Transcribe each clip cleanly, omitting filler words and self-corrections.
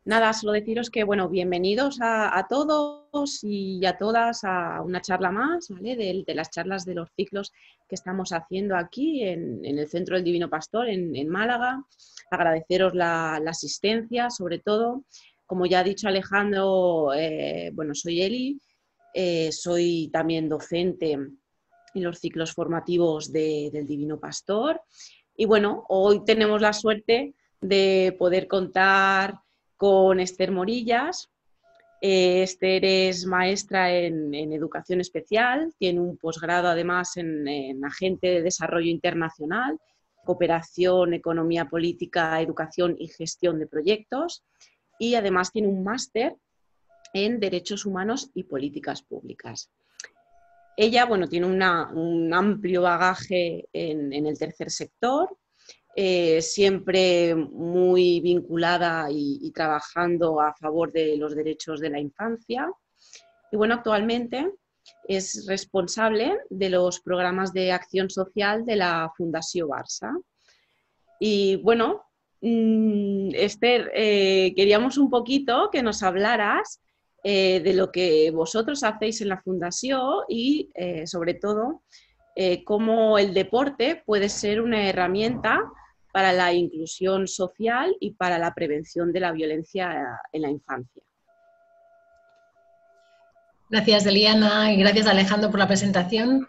Nada, solo deciros que, bueno, bienvenidos a todos y a todas a una charla más, ¿vale? De las charlas de los ciclos que estamos haciendo aquí en el Centro del Divino Pastor, en Málaga. Agradeceros la asistencia, sobre todo. Como ya ha dicho Alejandro, bueno, soy Eli, soy también docente en los ciclos formativos del Divino Pastor. Y bueno, hoy tenemos la suerte de poder contar con Esther Morillas. Esther es maestra en educación especial, tiene un posgrado además en agente de desarrollo internacional, cooperación, economía política, educación y gestión de proyectos, y además tiene un máster en derechos humanos y políticas públicas. Ella, bueno, tiene un amplio bagaje en el tercer sector, siempre muy vinculada y trabajando a favor de los derechos de la infancia. Y bueno, actualmente es responsable de los programas de acción social de la Fundació Barça. Y bueno, Esther, queríamos un poquito que nos hablaras de lo que vosotros hacéis en la Fundació y sobre todo cómo el deporte puede ser una herramienta para la inclusión social y para la prevención de la violencia en la infancia. Gracias, Eliana, y gracias, Alejandro, por la presentación.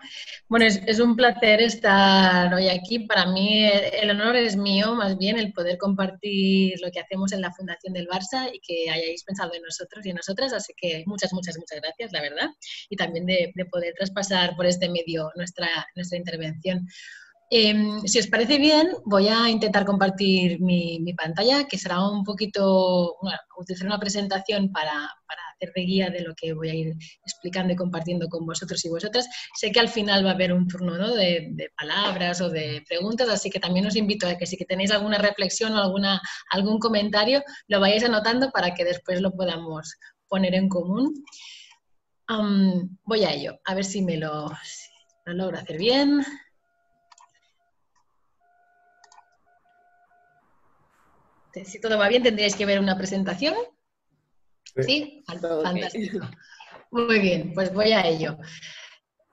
Bueno, es un placer estar hoy aquí. Para mí el honor es mío, más bien, el poder compartir lo que hacemos en la Fundación del Barça y que hayáis pensado en nosotros y en nosotras. Así que muchas gracias, la verdad. Y también de poder traspasar por este medio nuestra intervención. Si os parece bien, voy a intentar compartir mi pantalla, que será un poquito, bueno, utilizar una presentación para hacer de guía de lo que voy a ir explicando y compartiendo con vosotros y vosotras. Sé que al final va a haber un turno, ¿no?, de palabras o de preguntas, así que también os invito a que si tenéis alguna reflexión o algún comentario, lo vayáis anotando para que después lo podamos poner en común. Voy a ello, a ver si lo logro hacer bien. Si todo va bien, tendríais que ver una presentación. ¿Sí? Fantástico. Okay. Muy bien, pues voy a ello.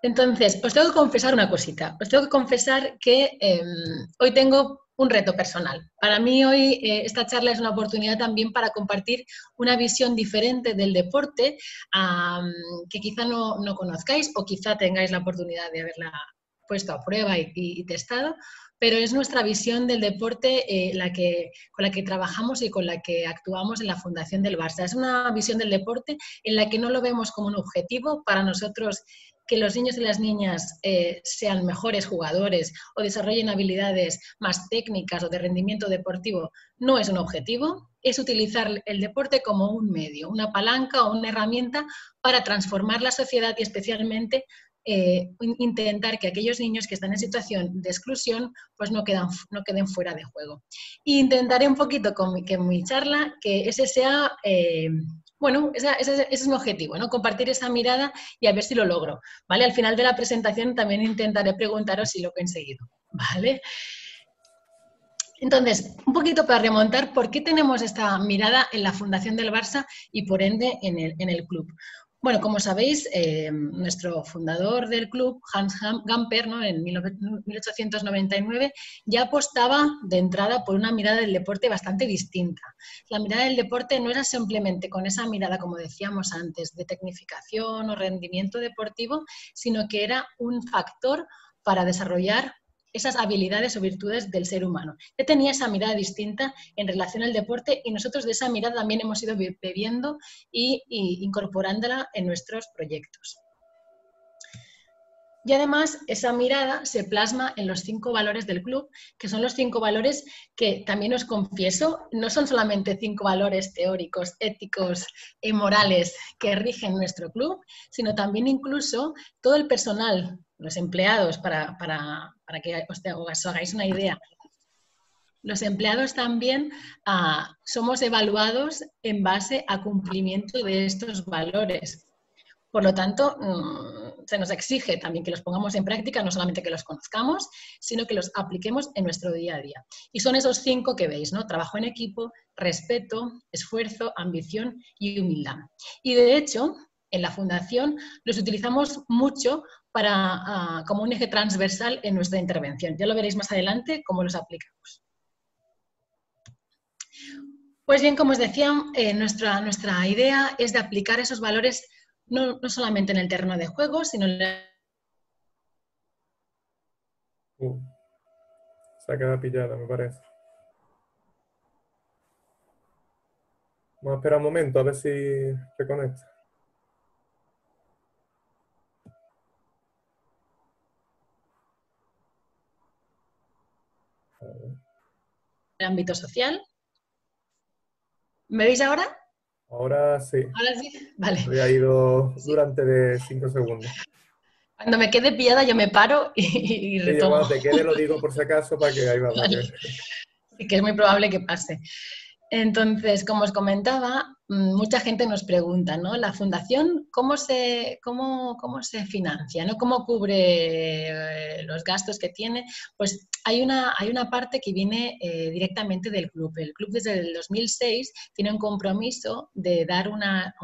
Entonces, os tengo que confesar una cosita. Os tengo que confesar que hoy tengo un reto personal. Para mí hoy esta charla es una oportunidad también para compartir una visión diferente del deporte que quizá no conozcáis o quizá tengáis la oportunidad de haberla puesto a prueba y testado, pero es nuestra visión del deporte con la que trabajamos y con la que actuamos en la Fundación del Barça. Es una visión del deporte en la que no lo vemos como un objetivo. Para nosotros, que los niños y las niñas sean mejores jugadores o desarrollen habilidades más técnicas o de rendimiento deportivo no es un objetivo, es utilizar el deporte como un medio, una palanca o una herramienta para transformar la sociedad y especialmente intentar que aquellos niños que están en situación de exclusión pues no queden fuera de juego. E intentaré un poquito con mi charla que ese sea... bueno, ese es mi objetivo, ¿no? Compartir esa mirada y a ver si lo logro, ¿vale? Al final de la presentación también intentaré preguntaros si lo he conseguido, ¿vale? Entonces, un poquito para remontar, ¿por qué tenemos esta mirada en la Fundación del Barça y por ende en el club? Bueno, como sabéis, nuestro fundador del club, Hans Gamper, ¿no?, en 1899, ya apostaba de entrada por una mirada del deporte bastante distinta. La mirada del deporte no era simplemente con esa mirada, como decíamos antes, de tecnificación o rendimiento deportivo, sino que era un factor para desarrollar esas habilidades o virtudes del ser humano. Yo tenía esa mirada distinta en relación al deporte y nosotros de esa mirada también hemos ido bebiendo y incorporándola en nuestros proyectos. Y además esa mirada se plasma en los 5 valores del club, que son los 5 valores que también os confieso, no son solamente 5 valores teóricos, éticos y morales que rigen nuestro club, sino también incluso todo el personal, los empleados, para que os hagáis una idea. Los empleados también somos evaluados en base a cumplimiento de estos valores. Por lo tanto, se nos exige también que los pongamos en práctica, no solamente que los conozcamos, sino que los apliquemos en nuestro día a día. Y son esos 5 que veis, ¿no? Trabajo en equipo, respeto, esfuerzo, ambición y humildad. Y de hecho, en la Fundación los utilizamos mucho como un eje transversal en nuestra intervención. Ya lo veréis más adelante cómo los aplicamos. Pues bien, como os decía, nuestra idea es de aplicar esos valores no solamente en el terreno de juego, sino en la... Se ha quedado pillada, me parece. Vamos a esperar un momento a ver si reconecta. el ámbito social. ¿Me veis ahora? Ahora sí. ¿Ahora sí? Vale. Había ido durante de 5 segundos. Cuando me quede pillada yo me paro y Sí, retomo. cuando te quede lo digo por si acaso para que ahí va. Vale. Sí, que es muy probable que pase. Entonces, como os comentaba, mucha gente nos pregunta, ¿no? La fundación, ¿cómo se financia? ¿No? ¿Cómo cubre los gastos que tiene? Pues hay una parte que viene directamente del club. El club desde el 2006 tiene un compromiso de dar una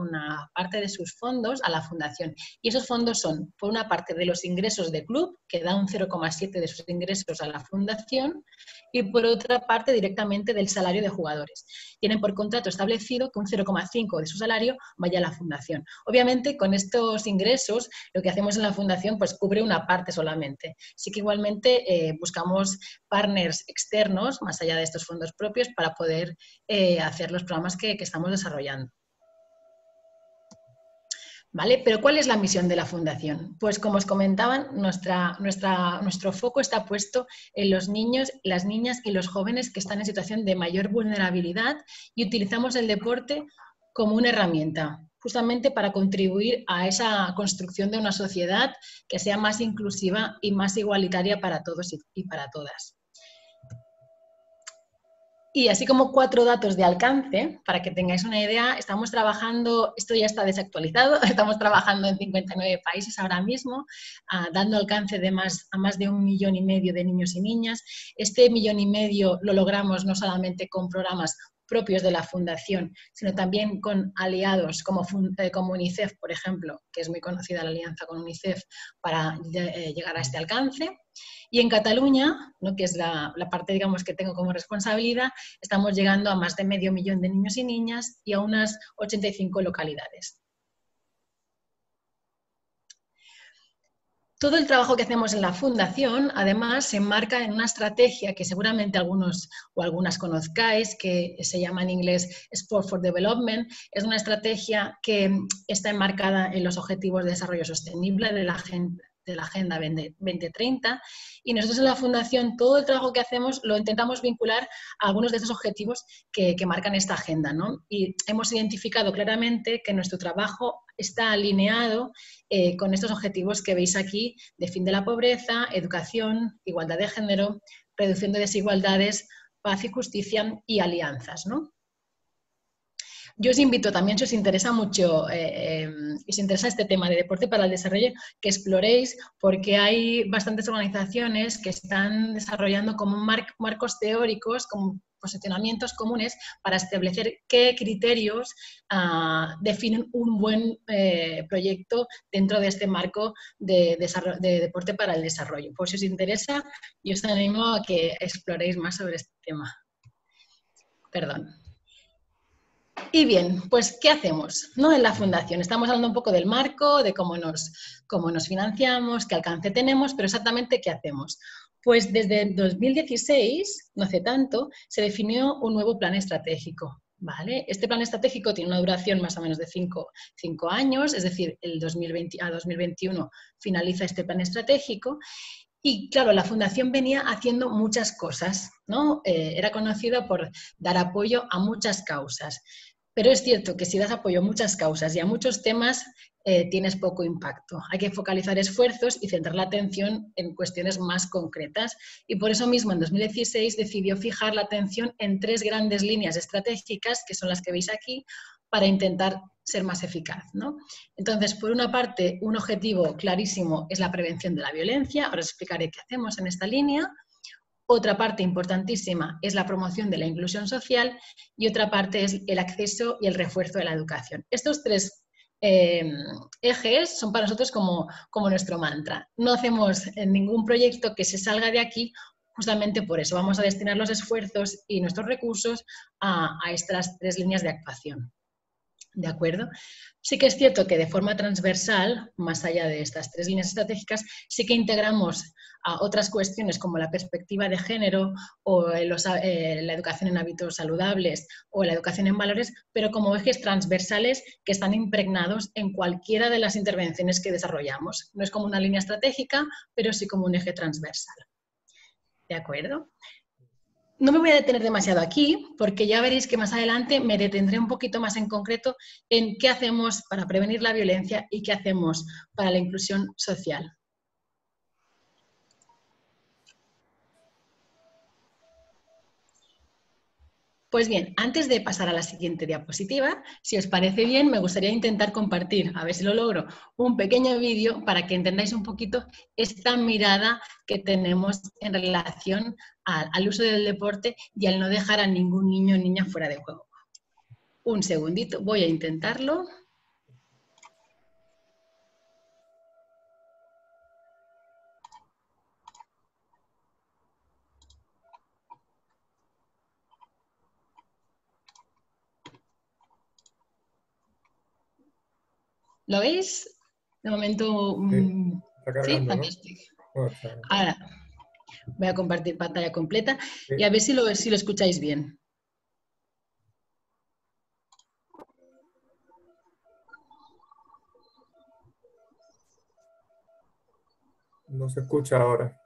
parte de sus fondos a la fundación. Y esos fondos son, por una parte, de los ingresos del club, que da un 0,7 de sus ingresos a la fundación, y por otra parte, directamente del salario de jugadores. Tienen por contrato establecido que un 0,5 de su salario vaya a la fundación. Obviamente, con estos ingresos, lo que hacemos en la fundación pues cubre una parte solamente. Sí que igualmente buscamos partners externos, más allá de estos fondos propios, para poder hacer los programas que estamos desarrollando. ¿Vale? Pero ¿cuál es la misión de la Fundación? Pues como os comentaban, nuestro foco está puesto en los niños, las niñas y los jóvenes que están en situación de mayor vulnerabilidad y utilizamos el deporte como una herramienta, justamente para contribuir a esa construcción de una sociedad que sea más inclusiva y más igualitaria para todos y para todas. Y así como 4 datos de alcance, para que tengáis una idea, estamos trabajando, esto ya está desactualizado, estamos trabajando en 59 países ahora mismo, dando alcance a más de 1,5 millones de niños y niñas. Este 1,5 millones lo logramos no solamente con programas propios de la Fundación, sino también con aliados como UNICEF, por ejemplo, que es muy conocida la alianza con UNICEF para llegar a este alcance. Y en Cataluña, ¿no? que es la parte digamos, que tengo como responsabilidad, estamos llegando a más de 500 000 de niños y niñas y a unas 85 localidades. Todo el trabajo que hacemos en la Fundación, además, se enmarca en una estrategia que seguramente algunos o algunas conozcáis, que se llama en inglés Sport for Development. Es una estrategia que está enmarcada en los Objetivos de Desarrollo Sostenible de la Agenda 2030, y nosotros en la Fundación todo el trabajo que hacemos lo intentamos vincular a algunos de esos objetivos que marcan esta agenda, ¿no? Y hemos identificado claramente que nuestro trabajo está alineado con estos objetivos que veis aquí de fin de la pobreza, educación, igualdad de género, reducción de desigualdades, paz y justicia y alianzas, ¿no? Yo os invito también, si os interesa mucho, si os interesa este tema de deporte para el desarrollo, que exploréis, porque hay bastantes organizaciones que están desarrollando como marcos teóricos, como posicionamientos comunes para establecer qué criterios definen un buen proyecto dentro de este marco de deporte para el desarrollo. Pues si os interesa, yo os animo a que exploréis más sobre este tema. Perdón. Y bien, pues, ¿qué hacemos, ¿no? En la Fundación estamos hablando un poco del marco, de cómo nos financiamos, qué alcance tenemos, pero exactamente ¿qué hacemos? Pues desde el 2016, no hace tanto, se definió un nuevo plan estratégico, ¿vale? Este plan estratégico tiene una duración más o menos de 5 años, es decir, el 2020 a 2021 finaliza este plan estratégico. Y claro, la Fundación venía haciendo muchas cosas, ¿no? Era conocida por dar apoyo a muchas causas. Pero es cierto que si das apoyo a muchas causas y a muchos temas, tienes poco impacto. Hay que focalizar esfuerzos y centrar la atención en cuestiones más concretas. Y por eso mismo, en 2016, decidió fijar la atención en 3 grandes líneas estratégicas, que son las que veis aquí, para intentar ser más eficaz, ¿no? Entonces, por una parte, un objetivo clarísimo es la prevención de la violencia. Ahora os explicaré qué hacemos en esta línea. Otra parte importantísima es la promoción de la inclusión social y otra parte es el acceso y el refuerzo de la educación. Estos tres ejes son para nosotros como nuestro mantra. No hacemos ningún proyecto que se salga de aquí justamente por eso. Vamos a destinar los esfuerzos y nuestros recursos a estas tres líneas de actuación. ¿De acuerdo? Sí que es cierto que de forma transversal, más allá de estas tres líneas estratégicas, sí que integramos a otras cuestiones como la perspectiva de género o la educación en hábitos saludables o la educación en valores, pero como ejes transversales que están impregnados en cualquiera de las intervenciones que desarrollamos. No es como una línea estratégica, pero sí como un eje transversal. ¿De acuerdo? No me voy a detener demasiado aquí, porque ya veréis que más adelante me detendré un poquito más en concreto en qué hacemos para prevenir la violencia y qué hacemos para la inclusión social. Pues bien, antes de pasar a la siguiente diapositiva, si os parece bien, me gustaría intentar compartir, a ver si lo logro, un pequeño vídeo para que entendáis un poquito esta mirada que tenemos en relación al uso del deporte y al no dejar a ningún niño o niña fuera de juego. Un segundito, voy a intentarlo. ¿Lo veis? De momento, Sí, está sí, cargando, ¿no? fantástico. Está. Ahora voy a compartir pantalla completa Sí. y a ver si lo escucháis bien. No se escucha ahora.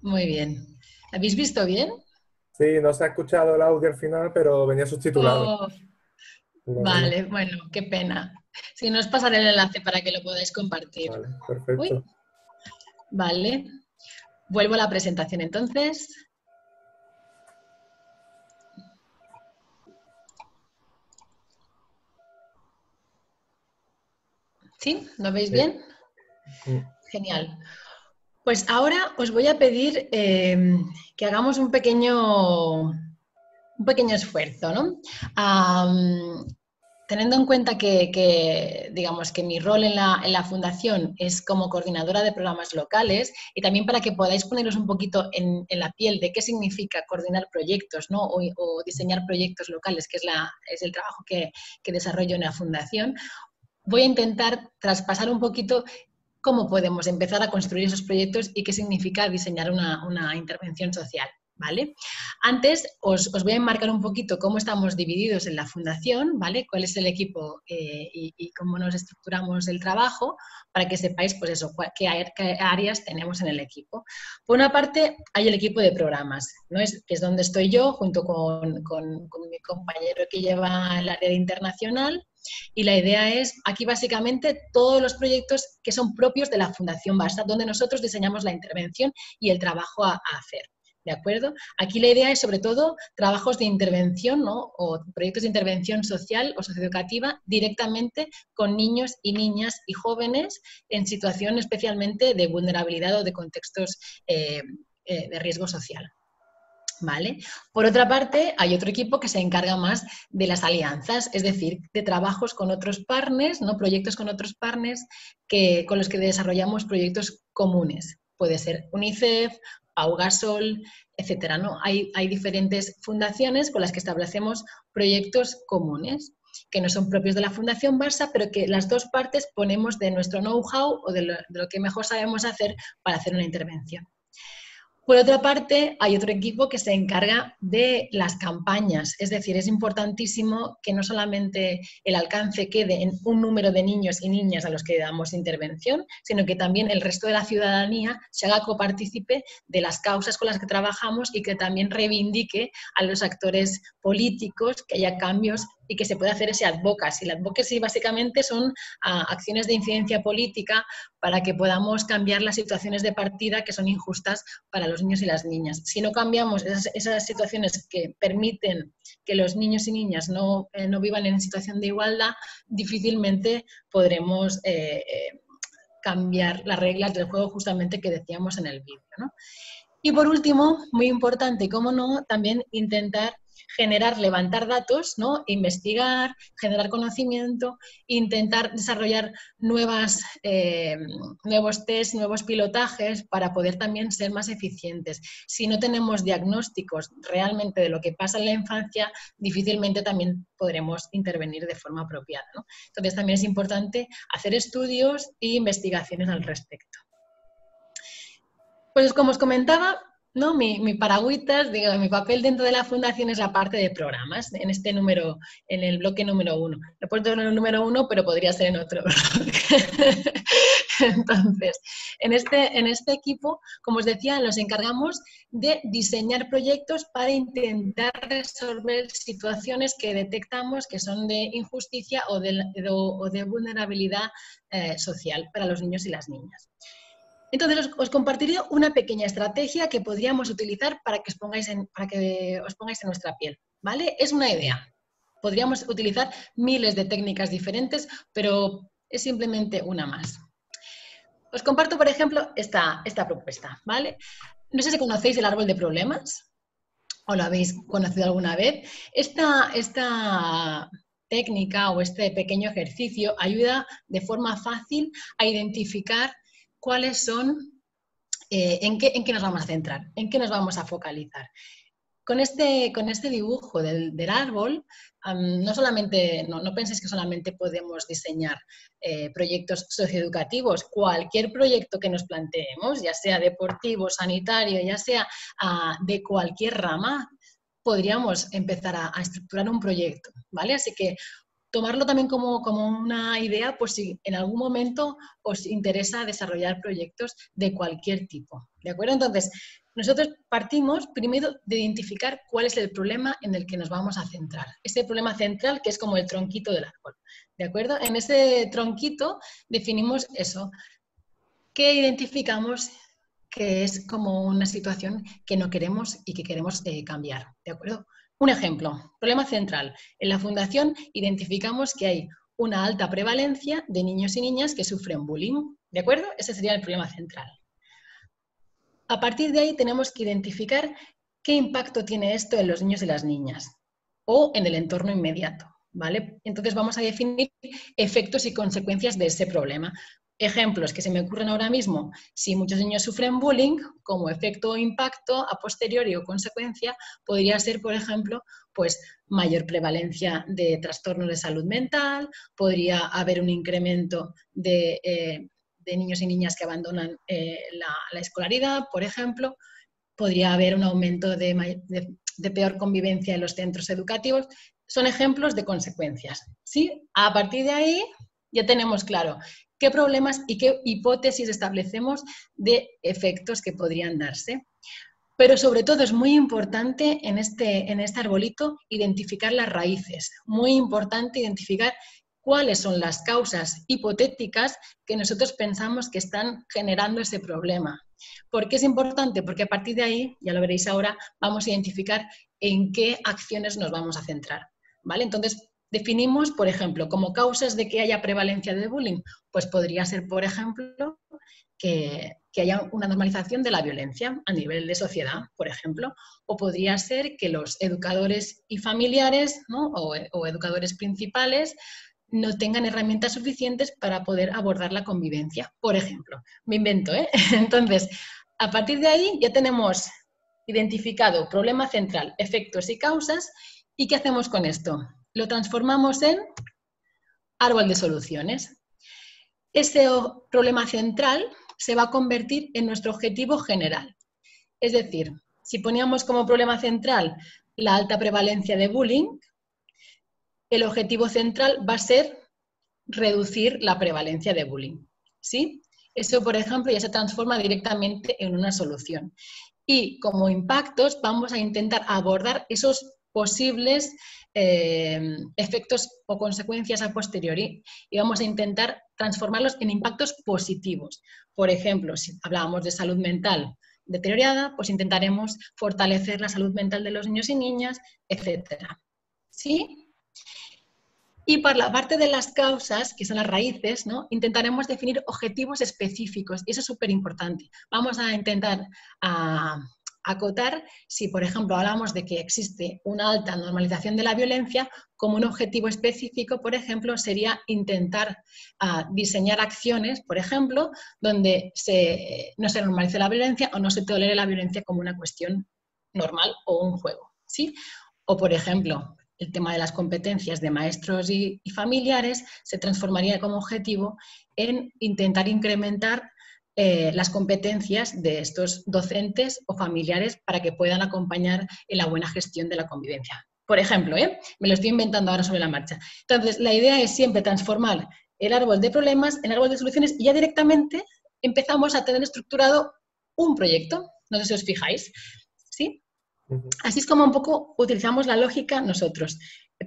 Muy bien. ¿Habéis visto bien? Sí, no se ha escuchado el audio al final, pero venía subtitulado. Oh, vale, bueno, qué pena. Si no, os pasaré el enlace para que lo podáis compartir. Vale, perfecto. Uy, vale. Vuelvo a la presentación entonces. ¿Sí? ¿Lo veis bien? Genial. Pues ahora os voy a pedir que hagamos un pequeño esfuerzo, ¿no? Teniendo en cuenta digamos, que mi rol en la fundación es como coordinadora de programas locales y también para que podáis poneros un poquito en la piel de qué significa coordinar proyectos, ¿no? o diseñar proyectos locales, que es el trabajo que desarrollo en la fundación, voy a intentar traspasar un poquito cómo podemos empezar a construir esos proyectos y qué significa diseñar una intervención social. ¿vale? Antes os voy a enmarcar un poquito cómo estamos divididos en la fundación, ¿vale? Cuál es el equipo y cómo nos estructuramos el trabajo, para que sepáis, pues eso, qué áreas tenemos en el equipo. Por una parte, hay el equipo de programas, ¿no? Que es donde estoy yo, junto con mi compañero que lleva el área de internacional, y la idea es, aquí básicamente, todos los proyectos que son propios de la Fundación Barça, donde nosotros diseñamos la intervención y el trabajo a hacer. ¿De acuerdo? Aquí la idea es, sobre todo, trabajos de intervención, ¿no? O proyectos de intervención social o socioeducativa directamente con niños y niñas y jóvenes en situación especialmente de vulnerabilidad o de contextos de riesgo social. ¿Vale? Por otra parte, hay otro equipo que se encarga más de las alianzas, es decir, de trabajos con otros partners, ¿no? Proyectos con otros partners con los que desarrollamos proyectos comunes. Puede ser UNICEF, Pau Gasol, etcétera, ¿no? Hay diferentes fundaciones con las que establecemos proyectos comunes que no son propios de la Fundación Barça, pero que las dos partes ponemos de nuestro know-how o de lo que mejor sabemos hacer para hacer una intervención. Por otra parte, hay otro equipo que se encarga de las campañas, es decir, es importantísimo que no solamente el alcance quede en un número de niños y niñas a los que damos intervención, sino que también el resto de la ciudadanía se haga copartícipe de las causas con las que trabajamos y que también reivindique a los actores políticos, que haya cambios y que se pueda hacer ese advocacy. El advocacy básicamente son acciones de incidencia política para que podamos cambiar las situaciones de partida que son injustas para los niños y las niñas. Si no cambiamos esas situaciones que permiten que los niños y niñas no vivan en situación de igualdad, difícilmente podremos cambiar las reglas del juego justamente que decíamos en el vídeo, ¿no? Y por último, muy importante, cómo no, también intentar levantar datos, ¿no? Investigar, generar conocimiento, intentar desarrollar nuevos test, nuevos pilotajes para poder también ser más eficientes. Si no tenemos diagnósticos realmente de lo que pasa en la infancia, difícilmente también podremos intervenir de forma apropiada, ¿no? Entonces también es importante hacer estudios e investigaciones al respecto. Pues como os comentaba, ¿no? Mi paragüitas, digo, mi papel dentro de la fundación es la parte de programas, en el bloque número 1. Lo he puesto en el número 1, pero podría ser en otro bloque. Entonces, en este equipo, como os decía, nos encargamos de diseñar proyectos para intentar resolver situaciones que detectamos que son de injusticia o de vulnerabilidad social para los niños y las niñas. Entonces, os compartiré una pequeña estrategia que podríamos utilizar para que os pongáis en nuestra piel, ¿vale? Es una idea. Podríamos utilizar miles de técnicas diferentes, pero es simplemente una más. Os comparto, por ejemplo, esta propuesta, ¿vale? No sé si conocéis el árbol de problemas o lo habéis conocido alguna vez. Esta técnica o este pequeño ejercicio ayuda de forma fácil a identificar cuáles son, en qué nos vamos a centrar, en qué nos vamos a focalizar. Con este dibujo del árbol, no penséis que solamente podemos diseñar proyectos socioeducativos. Cualquier proyecto que nos planteemos, ya sea deportivo, sanitario, ya sea de cualquier rama, podríamos empezar a estructurar un proyecto, ¿vale? Así que tomarlo también como una idea, pues si en algún momento os interesa desarrollar proyectos de cualquier tipo, ¿de acuerdo? Entonces, nosotros partimos primero de identificar cuál es el problema en el que nos vamos a centrar. Ese problema central que es como el tronquito del árbol, ¿de acuerdo? En ese tronquito definimos eso, que identificamos que es como una situación que no queremos y que queremos cambiar, ¿de acuerdo? Un ejemplo, problema central. En la fundación identificamos que hay una alta prevalencia de niños y niñas que sufren bullying, ¿de acuerdo? Ese sería el problema central. A partir de ahí tenemos que identificar qué impacto tiene esto en los niños y las niñas o en el entorno inmediato, ¿vale? Entonces vamos a definir efectos y consecuencias de ese problema. Ejemplos que se me ocurren ahora mismo, si muchos niños sufren bullying, como efecto o impacto a posteriori o consecuencia, podría ser, por ejemplo, pues mayor prevalencia de trastornos de salud mental, podría haber un incremento de niños y niñas que abandonan la escolaridad, por ejemplo. podría haber un aumento de peor convivencia en los centros educativos. Son ejemplos de consecuencias, ¿sí? A partir de ahí ya tenemos claro qué problemas y qué hipótesis establecemos de efectos que podrían darse. Pero sobre todo es muy importante en este arbolito identificar las raíces. Muy importante identificar cuáles son las causas hipotéticas que nosotros pensamos que están generando ese problema. ¿Por qué es importante? Porque a partir de ahí, ya lo veréis ahora, vamos a identificar en qué acciones nos vamos a centrar, ¿vale? Entonces, definimos, por ejemplo, como causas de que haya prevalencia de bullying, pues podría ser, por ejemplo, que haya una normalización de la violencia a nivel de sociedad, por ejemplo, o podría ser que los educadores y familiares, ¿no? o educadores principales no tengan herramientas suficientes para poder abordar la convivencia, por ejemplo. Me invento, ¿eh? Entonces, a partir de ahí ya tenemos identificado problema central, efectos y causas, ¿y qué hacemos con esto? Lo transformamos en árbol de soluciones. Ese problema central se va a convertir en nuestro objetivo general. Es decir, si poníamos como problema central la alta prevalencia de bullying, el objetivo central va a ser reducir la prevalencia de bullying, ¿sí? Eso, por ejemplo, ya se transforma directamente en una solución. Y como impactos vamos a intentar abordar esos posibles efectos o consecuencias a posteriori y vamos a intentar transformarlos en impactos positivos. Por ejemplo, si hablábamos de salud mental deteriorada, pues intentaremos fortalecer la salud mental de los niños y niñas, etc. ¿Sí? Y para la parte de las causas, que son las raíces, ¿no? Intentaremos definir objetivos específicos y eso es súper importante. Vamos a intentar acotar si, por ejemplo, hablamos de que existe una alta normalización de la violencia, como un objetivo específico, por ejemplo, sería intentar diseñar acciones, por ejemplo, donde no se normalice la violencia o no se tolere la violencia como una cuestión normal o un juego, ¿sí? O, por ejemplo, el tema de las competencias de maestros y familiares se transformaría como objetivo en intentar incrementar las competencias de estos docentes o familiares para que puedan acompañar en la buena gestión de la convivencia. Por ejemplo, me lo estoy inventando ahora sobre la marcha. Entonces, la idea es siempre transformar el árbol de problemas en árbol de soluciones y ya directamente empezamos a tener estructurado un proyecto. No sé si os fijáis, ¿sí? Así es como un poco utilizamos la lógica nosotros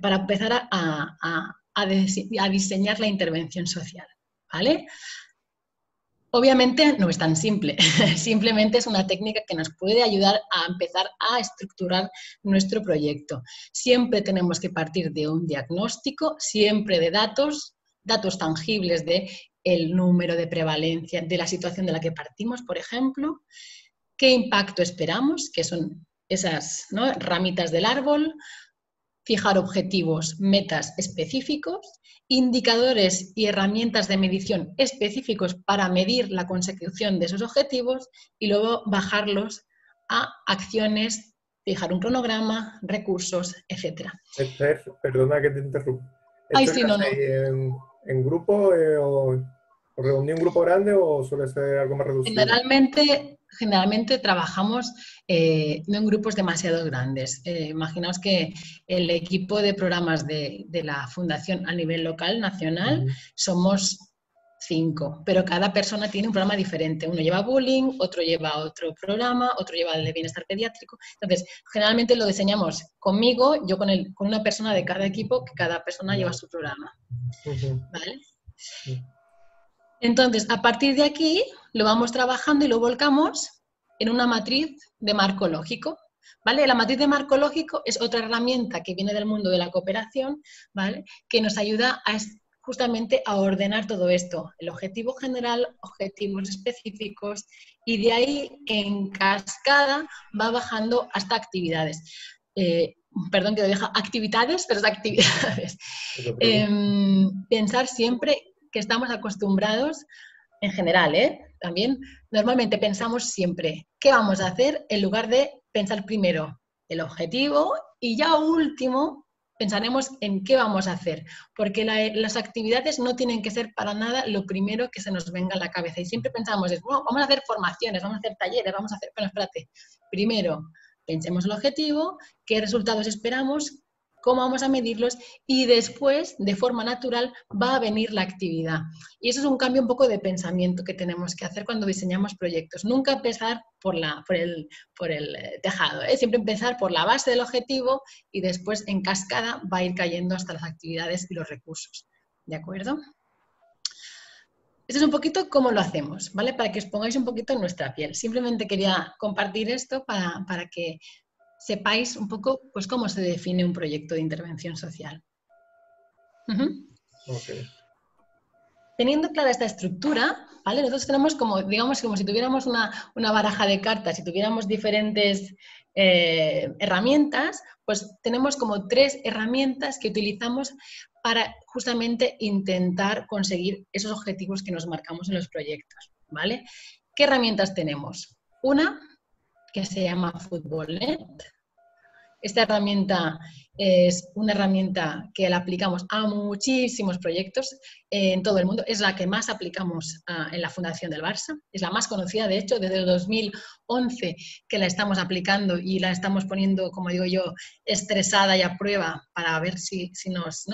para empezar a diseñar la intervención social, ¿vale? Obviamente no es tan simple, simplemente es una técnica que nos puede ayudar a empezar a estructurar nuestro proyecto. Siempre tenemos que partir de un diagnóstico, siempre de datos tangibles de el número de prevalencia, de la situación de la que partimos, por ejemplo, qué impacto esperamos, que son esas, ¿no?, ramitas del árbol, fijar objetivos, metas específicos, indicadores y herramientas de medición específicos para medir la consecución de esos objetivos y luego bajarlos a acciones, fijar un cronograma, recursos, etc. Esther, perdona que te interrumpa. Ay, ¿Esto sí, lo no, no. hacéis en grupo o reunir un grupo grande o suele ser algo más reducido? Generalmente trabajamos no en grupos demasiado grandes. Imaginaos que el equipo de programas de la Fundación a nivel local, nacional, somos 5, pero cada persona tiene un programa diferente. Uno lleva bullying, otro lleva otro programa, otro lleva el de bienestar pediátrico. Entonces, generalmente lo diseñamos conmigo, yo con una persona de cada equipo, que cada persona lleva su programa. ¿Vale? Entonces, a partir de aquí, lo vamos trabajando y lo volcamos en una matriz de marco lógico, ¿vale? La matriz de marco lógico es otra herramienta que viene del mundo de la cooperación, ¿vale?, que nos ayuda justamente a ordenar todo esto, el objetivo general, objetivos específicos, y de ahí en cascada va bajando hasta actividades. Perdón que lo deja actividades, pero es actividades. Pensar siempre que estamos acostumbrados, en general, también, normalmente pensamos siempre qué vamos a hacer en lugar de pensar primero el objetivo y ya último pensaremos en qué vamos a hacer, porque las actividades no tienen que ser para nada lo primero que se nos venga a la cabeza. Y siempre pensamos, bueno, vamos a hacer formaciones, vamos a hacer talleres, vamos a hacer... Bueno, espérate, primero pensemos el objetivo, qué resultados esperamos, cómo vamos a medirlos y después, de forma natural, va a venir la actividad. Y eso es un cambio un poco de pensamiento que tenemos que hacer cuando diseñamos proyectos. Nunca empezar por el tejado, siempre empezar por la base del objetivo y después en cascada va a ir cayendo hasta las actividades y los recursos. ¿De acuerdo? Esto es un poquito cómo lo hacemos, ¿vale? Para que os pongáis un poquito en nuestra piel. Simplemente quería compartir esto para que sepáis un poco pues, cómo se define un proyecto de intervención social. Okay. Teniendo clara esta estructura, ¿vale? Nosotros tenemos como, digamos, como si tuviéramos una baraja de cartas, si tuviéramos diferentes herramientas, pues tenemos como 3 herramientas que utilizamos para justamente intentar conseguir esos objetivos que nos marcamos en los proyectos, ¿vale? ¿Qué herramientas tenemos? Una que se llama FootballNet. Esta herramienta es una herramienta que la aplicamos a muchísimos proyectos en todo el mundo. Es la que más aplicamos en la Fundación del Barça. Es la más conocida, de hecho, desde el 2011 que la estamos aplicando y la estamos poniendo, como digo yo, estresada y a prueba para ver si nos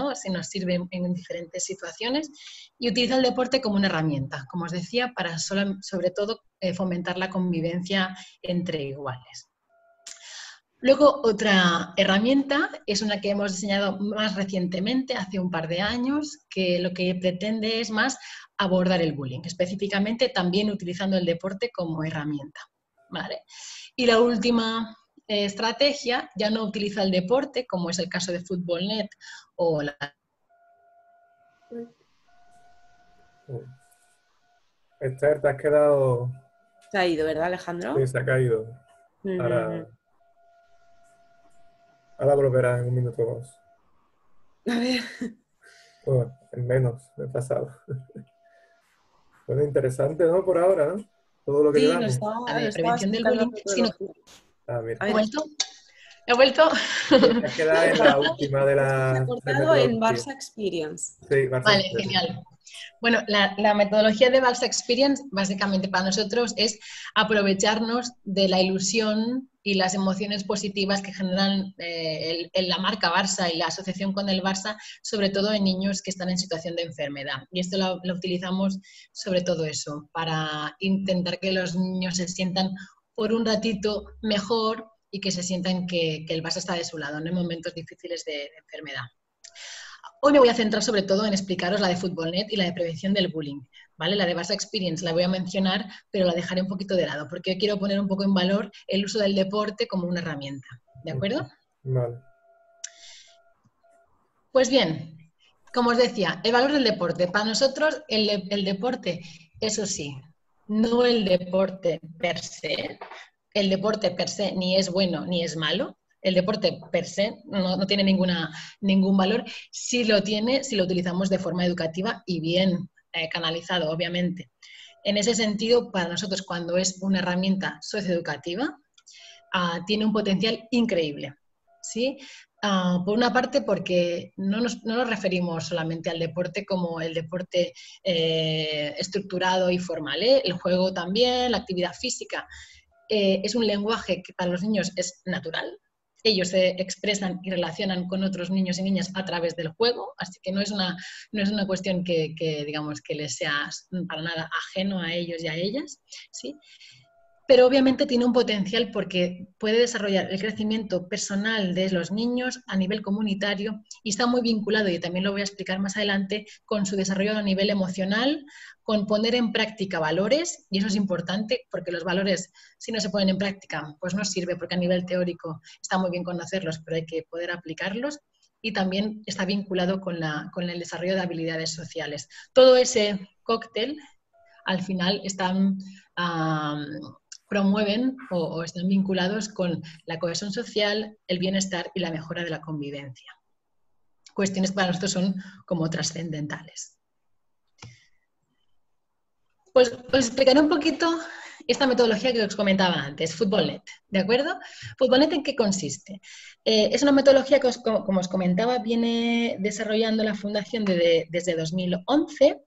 sirve en diferentes situaciones. Y utiliza el deporte como una herramienta, como os decía, para sobre todo fomentar la convivencia entre iguales. Luego, otra herramienta es una que hemos diseñado más recientemente, hace un par de años, que lo que pretende es más abordar el bullying, específicamente también utilizando el deporte como herramienta, ¿vale? Y la última estrategia ya no utiliza el deporte, como es el caso de FootballNet o la... Esther, te has quedado... Se ha ido, ¿verdad, Alejandro? Sí, se ha caído. Ahora volverá en un minuto más. A ver. Bueno, en menos, me he pasado. Bueno, interesante, ¿no? Por ahora, ¿no? Todo lo que Sí, llevamos. La de estaba prevención del explicando bullying. la Sí, no. Mira. ¿He vuelto? ¿He vuelto? Te has quedado en la última de Se ha las cortado en metodologías. Barça Experience. Sí, Barça Vale, Experience. genial. Bueno, la metodología de Barça Experience básicamente para nosotros es aprovecharnos de la ilusión y las emociones positivas que generan la marca Barça y la asociación con el Barça, sobre todo en niños que están en situación de enfermedad. Y esto lo utilizamos sobre todo eso, para intentar que los niños se sientan por un ratito mejor y que se sientan que el Barça está de su lado, ¿no? En momentos difíciles de enfermedad. Hoy me voy a centrar sobre todo en explicaros la de FootballNet y la de prevención del bullying, ¿vale? La de Barça Experience la voy a mencionar, pero la dejaré un poquito de lado, porque quiero poner un poco en valor el uso del deporte como una herramienta, ¿de acuerdo? Vale. Pues bien, como os decía, el valor del deporte. Para nosotros el deporte, eso sí, no el deporte per se. El deporte per se ni es bueno ni es malo. El deporte per se no tiene ningún valor. Sí lo tiene si lo utilizamos de forma educativa y bien canalizado, obviamente. En ese sentido, para nosotros, cuando es una herramienta socioeducativa, tiene un potencial increíble, ¿sí? Por una parte, porque no nos referimos solamente al deporte como el deporte estructurado y formal, ¿eh? El juego también, la actividad física. Es un lenguaje que para los niños es natural. Ellos se expresan y relacionan con otros niños y niñas a través del juego, así que no es una cuestión que digamos, que les sea para nada ajeno a ellos y a ellas, ¿sí? Pero obviamente tiene un potencial porque puede desarrollar el crecimiento personal de los niños a nivel comunitario y está muy vinculado, y también lo voy a explicar más adelante, con su desarrollo a nivel emocional, con poner en práctica valores, y eso es importante porque los valores, si no se ponen en práctica, pues no sirve, porque a nivel teórico está muy bien conocerlos, pero hay que poder aplicarlos, y también está vinculado con el desarrollo de habilidades sociales. Todo ese cóctel, al final, están... promueven o están vinculados con la cohesión social, el bienestar y la mejora de la convivencia. Cuestiones para nosotros son como trascendentales. Pues os explicaré un poquito esta metodología que os comentaba antes, FootballNet, ¿de acuerdo? ¿FootballNet en qué consiste? Es una metodología que, como os comentaba, viene desarrollando la Fundación desde 2011,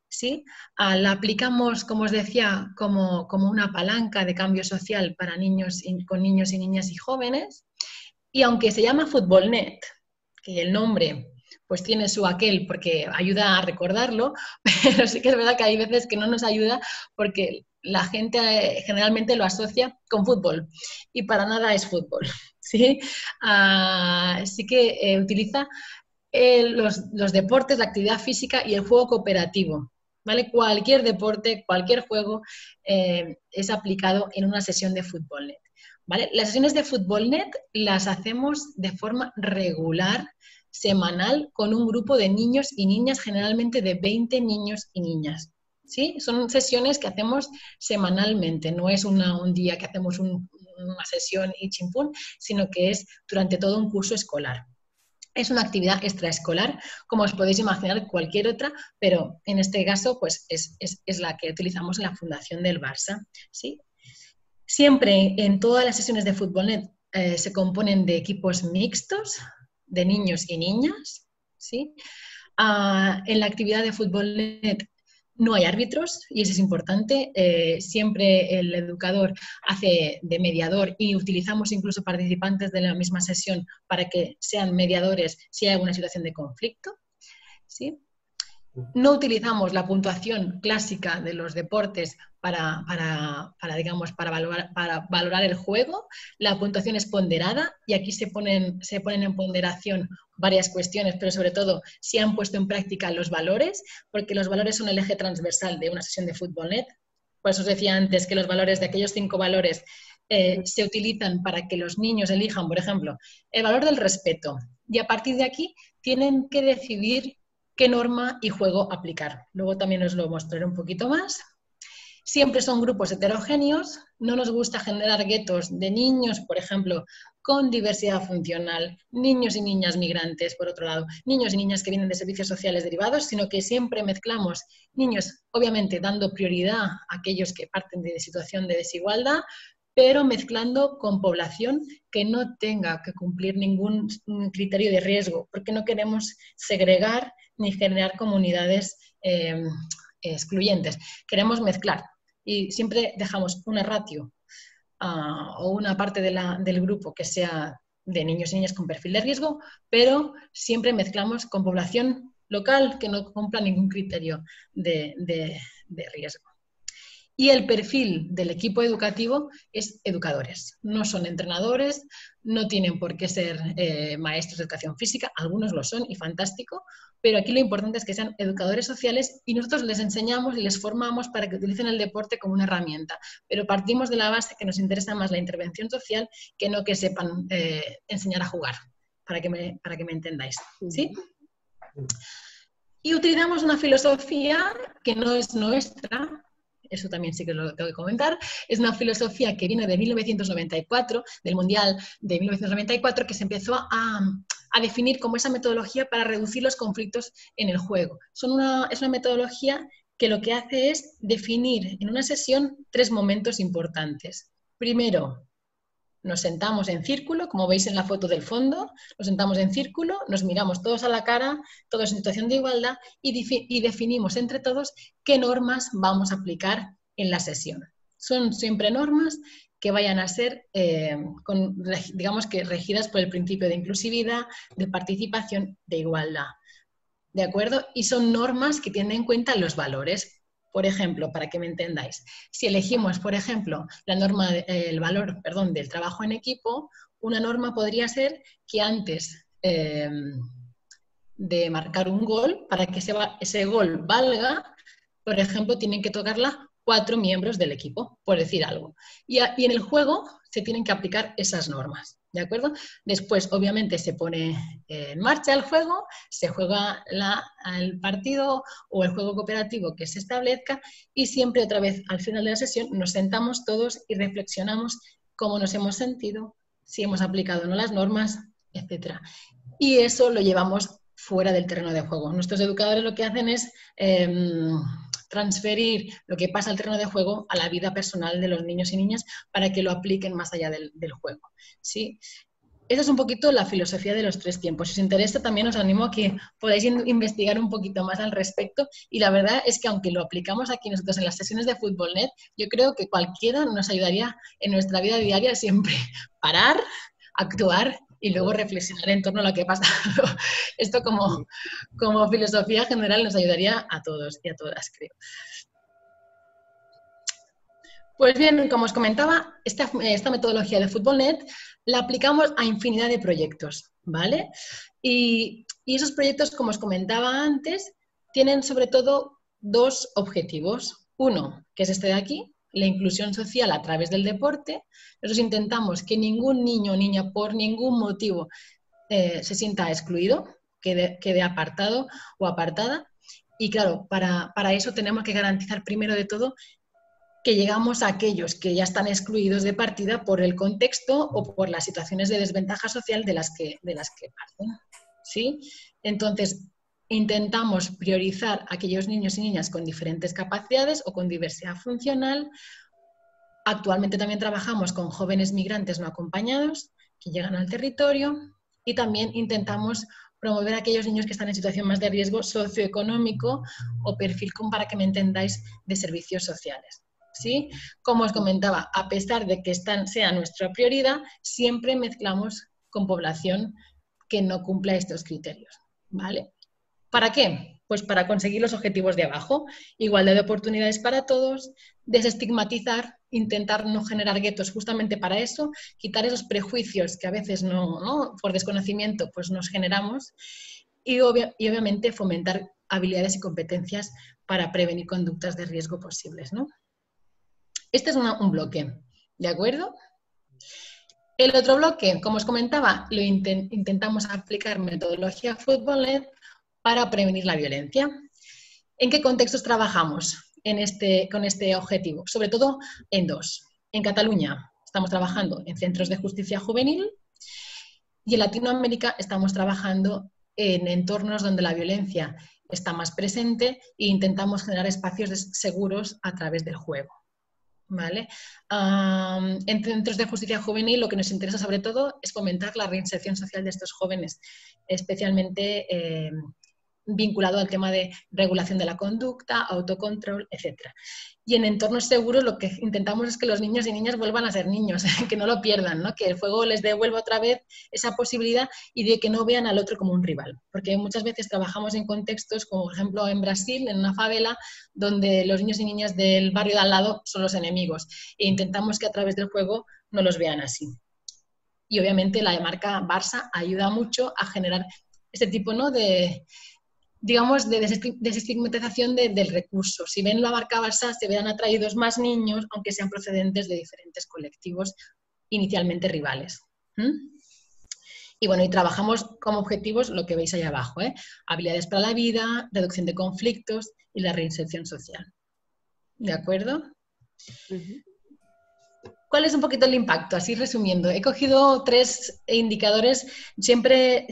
¿sí? La aplicamos, como os decía, como una palanca de cambio social para niños, con niños y niñas y jóvenes, y aunque se llama FootballNet, que el nombre pues tiene su aquel porque ayuda a recordarlo, pero sí que es verdad que hay veces que no nos ayuda porque la gente generalmente lo asocia con fútbol y para nada es fútbol, ¿sí? Sí que utiliza los deportes, la actividad física y el juego cooperativo, ¿vale? Cualquier deporte, cualquier juego es aplicado en una sesión de FootballNet, ¿vale? Las sesiones de FootballNet las hacemos de forma regular, semanal, con un grupo de niños y niñas, generalmente de 20 niños y niñas, ¿sí? Son sesiones que hacemos semanalmente, no es un día que hacemos una sesión y chimpún, sino que es durante todo un curso escolar. Es una actividad extraescolar, como os podéis imaginar cualquier otra, pero en este caso pues es la que utilizamos en la Fundación del Barça, ¿sí? Siempre en todas las sesiones de FootballNet se componen de equipos mixtos, de niños y niñas, ¿sí? En la actividad de FootballNet no hay árbitros y eso es importante. Siempre el educador hace de mediador y utilizamos incluso participantes de la misma sesión para que sean mediadores si hay alguna situación de conflicto, ¿sí? No utilizamos la puntuación clásica de los deportes para valorar el juego. La puntuación es ponderada y aquí se ponen en ponderación varias cuestiones, pero sobre todo si han puesto en práctica los valores, porque los valores son el eje transversal de una sesión de FootballNet. Por eso os decía antes que los valores de aquellos 5 valores se utilizan para que los niños elijan, por ejemplo, el valor del respeto. Y a partir de aquí tienen que decidir qué norma y juego aplicar. Luego también os lo mostraré un poquito más. Siempre son grupos heterogéneos, no nos gusta generar guetos de niños, por ejemplo, con diversidad funcional, niños y niñas migrantes, por otro lado, niños y niñas que vienen de servicios sociales derivados, sino que siempre mezclamos niños, obviamente dando prioridad a aquellos que parten de situación de desigualdad, pero mezclando con población que no tenga que cumplir ningún criterio de riesgo, porque no queremos segregar ni generar comunidades excluyentes. Queremos mezclar y siempre dejamos una ratio o una parte del grupo que sea de niños y niñas con perfil de riesgo, pero siempre mezclamos con población local que no cumpla ningún criterio de riesgo. Y el perfil del equipo educativo es educadores. No son entrenadores, no tienen por qué ser maestros de educación física, algunos lo son y fantástico, pero aquí lo importante es que sean educadores sociales y nosotros les enseñamos y les formamos para que utilicen el deporte como una herramienta. Pero partimos de la base que nos interesa más la intervención social que no que sepan enseñar a jugar, para que me entendáis, ¿sí? Y utilizamos una filosofía que no es nuestra. Eso también sí que lo tengo que comentar. Es una filosofía que viene de 1994, del Mundial de 1994, que se empezó a definir como esa metodología para reducir los conflictos en el juego. Es una metodología que lo que hace es definir en una sesión 3 momentos importantes. Primero, nos sentamos en círculo, como veis en la foto del fondo, nos sentamos en círculo, nos miramos todos a la cara, todos en situación de igualdad y definimos entre todos qué normas vamos a aplicar en la sesión. Son siempre normas que vayan a ser, digamos que regidas por el principio de inclusividad, de participación, de igualdad. ¿De acuerdo? Y son normas que tienen en cuenta los valores. Por ejemplo, para que me entendáis, si elegimos, por ejemplo, el valor del trabajo en equipo, una norma podría ser que antes de marcar un gol, para que ese gol valga, por ejemplo, tienen que tocarla 4 miembros del equipo, por decir algo. Y en el juego se tienen que aplicar esas normas, ¿de acuerdo? Después, obviamente, se pone en marcha el juego, se juega el partido o el juego cooperativo que se establezca y siempre otra vez al final de la sesión nos sentamos todos y reflexionamos cómo nos hemos sentido, si hemos aplicado o no las normas, etc. Y eso lo llevamos fuera del terreno de juego. Nuestros educadores lo que hacen es transferir lo que pasa al terreno de juego a la vida personal de los niños y niñas para que lo apliquen más allá del juego, ¿sí? Esa es un poquito la filosofía de los 3 tiempos. Si os interesa, también os animo a que podáis investigar un poquito más al respecto. Y la verdad es que aunque lo aplicamos aquí nosotros en las sesiones de FootballNet, yo creo que cualquiera nos ayudaría en nuestra vida diaria siempre parar, actuar y luego reflexionar en torno a lo que pasa. Esto como filosofía general nos ayudaría a todos y a todas, creo. Pues bien, como os comentaba, esta metodología de FootballNet la aplicamos a infinidad de proyectos, ¿vale? Y esos proyectos, como os comentaba antes, tienen sobre todo 2 objetivos. Uno, que es este de aquí, la inclusión social a través del deporte. Nosotros intentamos que ningún niño o niña por ningún motivo se sienta excluido, quede apartado o apartada. Y claro, para eso tenemos que garantizar primero de todo que llegamos a aquellos que ya están excluidos de partida por el contexto o por las situaciones de desventaja social de las que parten, ¿sí? Entonces, intentamos priorizar a aquellos niños y niñas con diferentes capacidades o con diversidad funcional. Actualmente también trabajamos con jóvenes migrantes no acompañados que llegan al territorio y también intentamos promover a aquellos niños que están en situación más de riesgo socioeconómico o perfil, para que me entendáis, de servicios sociales. ¿Sí? Como os comentaba, a pesar de que sea nuestra prioridad, siempre mezclamos con población que no cumpla estos criterios, ¿vale? ¿Para qué? Pues para conseguir los objetivos de abajo, igualdad de oportunidades para todos, desestigmatizar, intentar no generar guetos justamente para eso, quitar esos prejuicios que a veces no por desconocimiento pues nos generamos y obviamente fomentar habilidades y competencias para prevenir conductas de riesgo posibles, ¿no? Este es un bloque, ¿de acuerdo? El otro bloque, como os comentaba, lo intentamos aplicar metodología FootballNet para prevenir la violencia. ¿En qué contextos trabajamos con este objetivo? Sobre todo en 2. En Cataluña estamos trabajando en centros de justicia juvenil y en Latinoamérica estamos trabajando en entornos donde la violencia está más presente e intentamos generar espacios seguros a través del juego. ¿Vale? En centros de justicia juvenil lo que nos interesa sobre todo es fomentar la reinserción social de estos jóvenes, especialmente vinculado al tema de regulación de la conducta, autocontrol, etc. Y en entornos seguros lo que intentamos es que los niños y niñas vuelvan a ser niños, que no lo pierdan, ¿no? Que el juego les devuelva otra vez esa posibilidad y de que no vean al otro como un rival. Porque muchas veces trabajamos en contextos, como por ejemplo en Brasil, en una favela, donde los niños y niñas del barrio de al lado son los enemigos. E intentamos que a través del juego no los vean así. Y obviamente la marca Barça ayuda mucho a generar este tipo, ¿no?, de desestigmatización del recurso. Si ven la marca Barça, se verán atraídos más niños, aunque sean procedentes de diferentes colectivos inicialmente rivales. Y bueno, y trabajamos como objetivos lo que veis ahí abajo, habilidades para la vida, reducción de conflictos y la reinserción social. ¿De acuerdo? ¿Cuál es un poquito el impacto? Así resumiendo, he cogido 3 indicadores. Siempre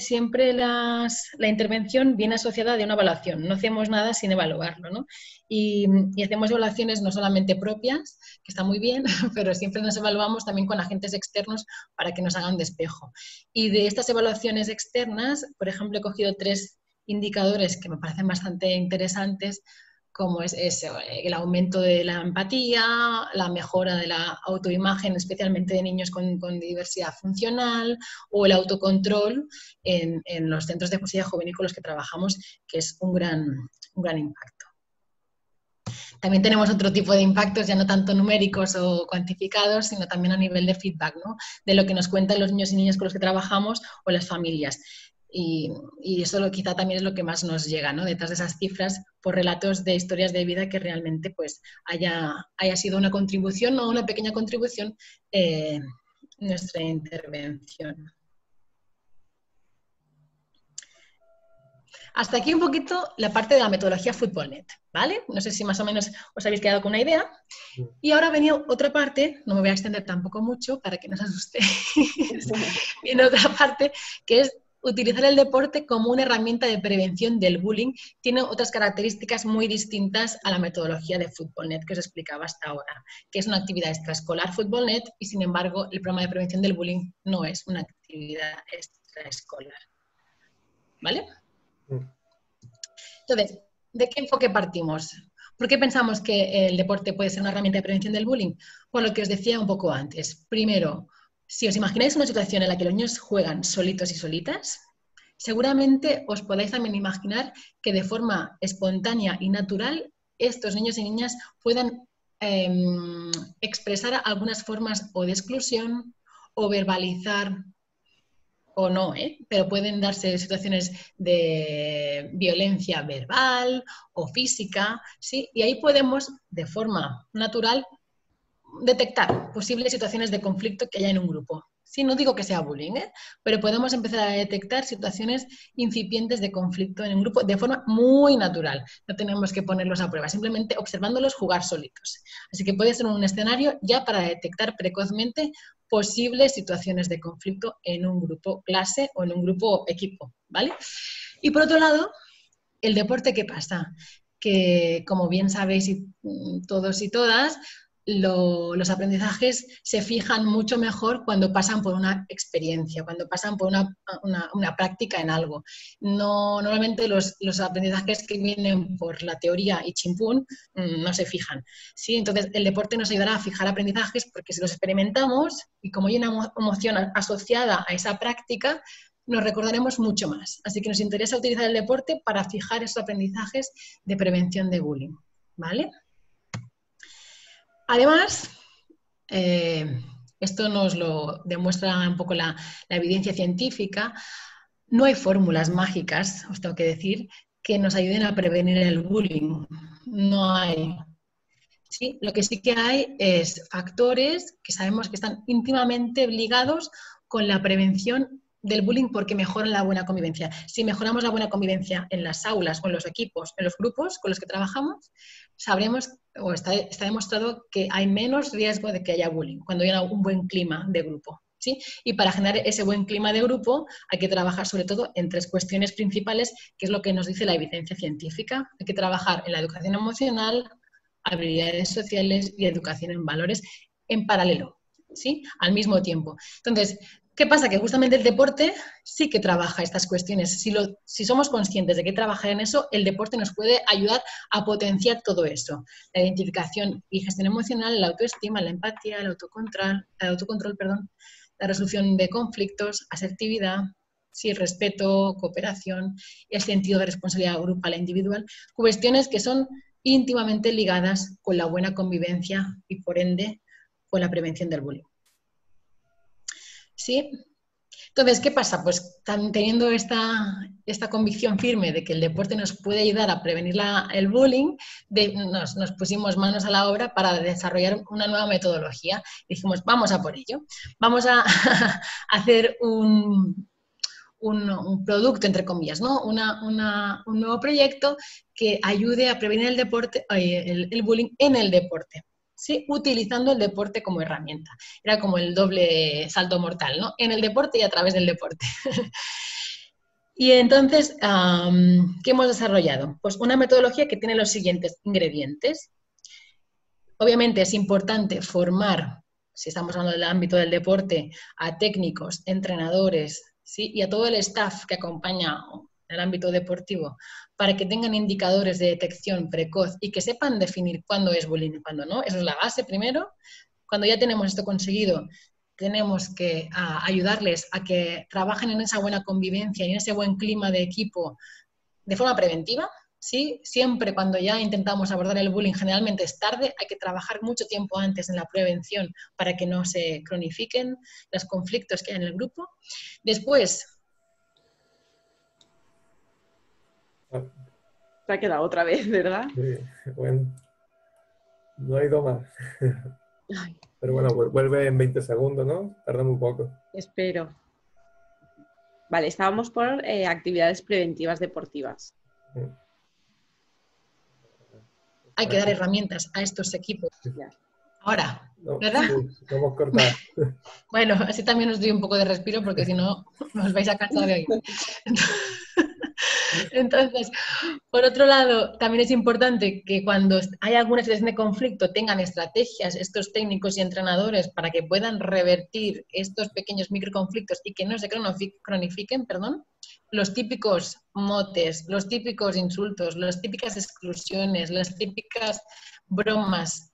la intervención viene asociada de una evaluación. No hacemos nada sin evaluarlo, ¿no? Y hacemos evaluaciones no solamente propias, que está muy bien, pero siempre nos evaluamos también con agentes externos para que nos hagan de espejo. Y de estas evaluaciones externas, por ejemplo, he cogido 3 indicadores que me parecen bastante interesantes, como es el aumento de la empatía, la mejora de la autoimagen, especialmente de niños con diversidad funcional, o el autocontrol en los centros de justicia juvenil con los que trabajamos, que es un gran impacto. También tenemos otro tipo de impactos, ya no tanto numéricos o cuantificados, sino también a nivel de feedback, ¿no?, de lo que nos cuentan los niños y niñas con los que trabajamos o las familias. Y eso quizá también es lo que más nos llega, ¿no?, detrás de esas cifras, por relatos de historias de vida que realmente pues, haya sido una contribución o una pequeña contribución nuestra intervención. Hasta aquí un poquito la parte de la metodología FootballNet, ¿vale? No sé si más o menos os habéis quedado con una idea. Y ahora venía otra parte, no me voy a extender tampoco mucho para que no os asustéis, viene otra parte que es utilizar el deporte como una herramienta de prevención del bullying tiene otras características muy distintas a la metodología de FootballNet que os explicaba hasta ahora, que es una actividad extraescolar FootballNet y, sin embargo, el programa de prevención del bullying no es una actividad extraescolar. ¿Vale? Entonces, ¿de qué enfoque partimos? ¿Por qué pensamos que el deporte puede ser una herramienta de prevención del bullying? Por lo que os decía un poco antes. Primero, si os imagináis una situación en la que los niños juegan solitos y solitas, seguramente os podáis también imaginar que de forma espontánea y natural estos niños y niñas puedan expresar algunas formas o de exclusión o verbalizar o no, pero pueden darse situaciones de violencia verbal o física, ¿sí? Y ahí podemos, de forma natural, detectar posibles situaciones de conflicto que haya en un grupo. Sí, no digo que sea bullying, pero podemos empezar a detectar situaciones incipientes de conflicto en un grupo de forma muy natural. No tenemos que ponerlos a prueba, simplemente observándolos jugar solitos. Así que puede ser un escenario ya para detectar precozmente posibles situaciones de conflicto en un grupo clase o en un grupo equipo, ¿vale? Y por otro lado, el deporte, ¿qué pasa? Que, como bien sabéis todos y todas, los aprendizajes se fijan mucho mejor cuando pasan por una experiencia, cuando pasan por una práctica en algo. No, normalmente los aprendizajes que vienen por la teoría y chimpún no se fijan, ¿sí? Entonces, el deporte nos ayudará a fijar aprendizajes porque si los experimentamos y como hay una emoción asociada a esa práctica, nos recordaremos mucho más. Así que nos interesa utilizar el deporte para fijar esos aprendizajes de prevención de bullying, ¿vale? Además, esto nos lo demuestra un poco la evidencia científica, no hay fórmulas mágicas, os tengo que decir, que nos ayuden a prevenir el bullying. No hay. ¿Sí? Lo que sí que hay es factores que sabemos que están íntimamente ligados con la prevención del bullying porque mejoran la buena convivencia. Si mejoramos la buena convivencia en las aulas o en los equipos, en los grupos con los que trabajamos, sabremos o está demostrado que hay menos riesgo de que haya bullying cuando hay un buen clima de grupo. ¿Sí? Y para generar ese buen clima de grupo hay que trabajar sobre todo en tres cuestiones principales, que es lo que nos dice la evidencia científica. Hay que trabajar en la educación emocional, habilidades sociales y educación en valores en paralelo, ¿sí? Al mismo tiempo. Entonces, ¿qué pasa? Que justamente el deporte sí que trabaja estas cuestiones. Si somos conscientes de que trabajar en eso, el deporte nos puede ayudar a potenciar todo eso. La identificación y gestión emocional, la autoestima, la empatía, el autocontrol, la resolución de conflictos, asertividad, sí, respeto, cooperación, el sentido de responsabilidad grupal e individual, cuestiones que son íntimamente ligadas con la buena convivencia y, por ende, con la prevención del bullying. ¿Sí? Entonces, ¿qué pasa? Pues teniendo esta convicción firme de que el deporte nos puede ayudar a prevenir el bullying, nos pusimos manos a la obra para desarrollar una nueva metodología. Dijimos, vamos a por ello. Vamos a hacer un producto, entre comillas, ¿no? Un nuevo proyecto que ayude a prevenir el bullying en el deporte, ¿sí? Utilizando el deporte como herramienta. Era como el doble salto mortal, ¿no? En el deporte y a través del deporte. Y entonces, ¿qué hemos desarrollado? Pues una metodología que tiene los siguientes ingredientes. Obviamente es importante formar, si estamos hablando del ámbito del deporte, a técnicos, entrenadores, ¿sí? Y a todo el staff que acompaña el ámbito deportivo para que tengan indicadores de detección precoz y que sepan definir cuándo es bullying y cuándo no. Eso es la base primero. Cuando ya tenemos esto conseguido, tenemos que ayudarles a que trabajen en esa buena convivencia y en ese buen clima de equipo de forma preventiva. ¿Sí? Siempre cuando ya intentamos abordar el bullying, generalmente es tarde, hay que trabajar mucho tiempo antes en la prevención para que no se cronifiquen los conflictos que hay en el grupo. Después... Se ha quedado otra vez, ¿verdad? Sí, bueno, no hay dos más. Ay. Pero bueno, vuelve en 20 segundos, ¿no? Tarda muy poco. Espero. Vale, estábamos por actividades preventivas deportivas. Hay que dar herramientas a estos equipos Ahora, No, ¿verdad? sí, lo hemos cortado. Bueno, así también os doy un poco de respiro porque si no os vais a cansar de oír. Entonces, por otro lado, también es importante que cuando hay alguna situación de conflicto tengan estrategias estos técnicos y entrenadores para que puedan revertir estos pequeños microconflictos y que no se cronifiquen, perdón, los típicos motes, los típicos insultos, las típicas exclusiones, las típicas bromas,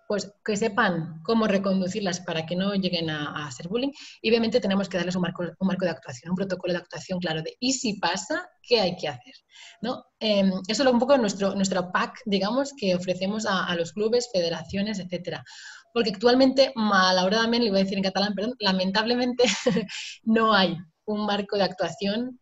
pues que sepan cómo reconducirlas para que no lleguen a ser bullying. Y obviamente tenemos que darles un marco de actuación, un protocolo de actuación claro de ¿y si pasa? ¿Qué hay que hacer? ¿No? Eso es un poco nuestro pack, digamos, que ofrecemos a los clubes, federaciones, etcétera. Porque actualmente, malauradamente, le voy a decir en catalán, perdón, lamentablemente no hay un marco de actuación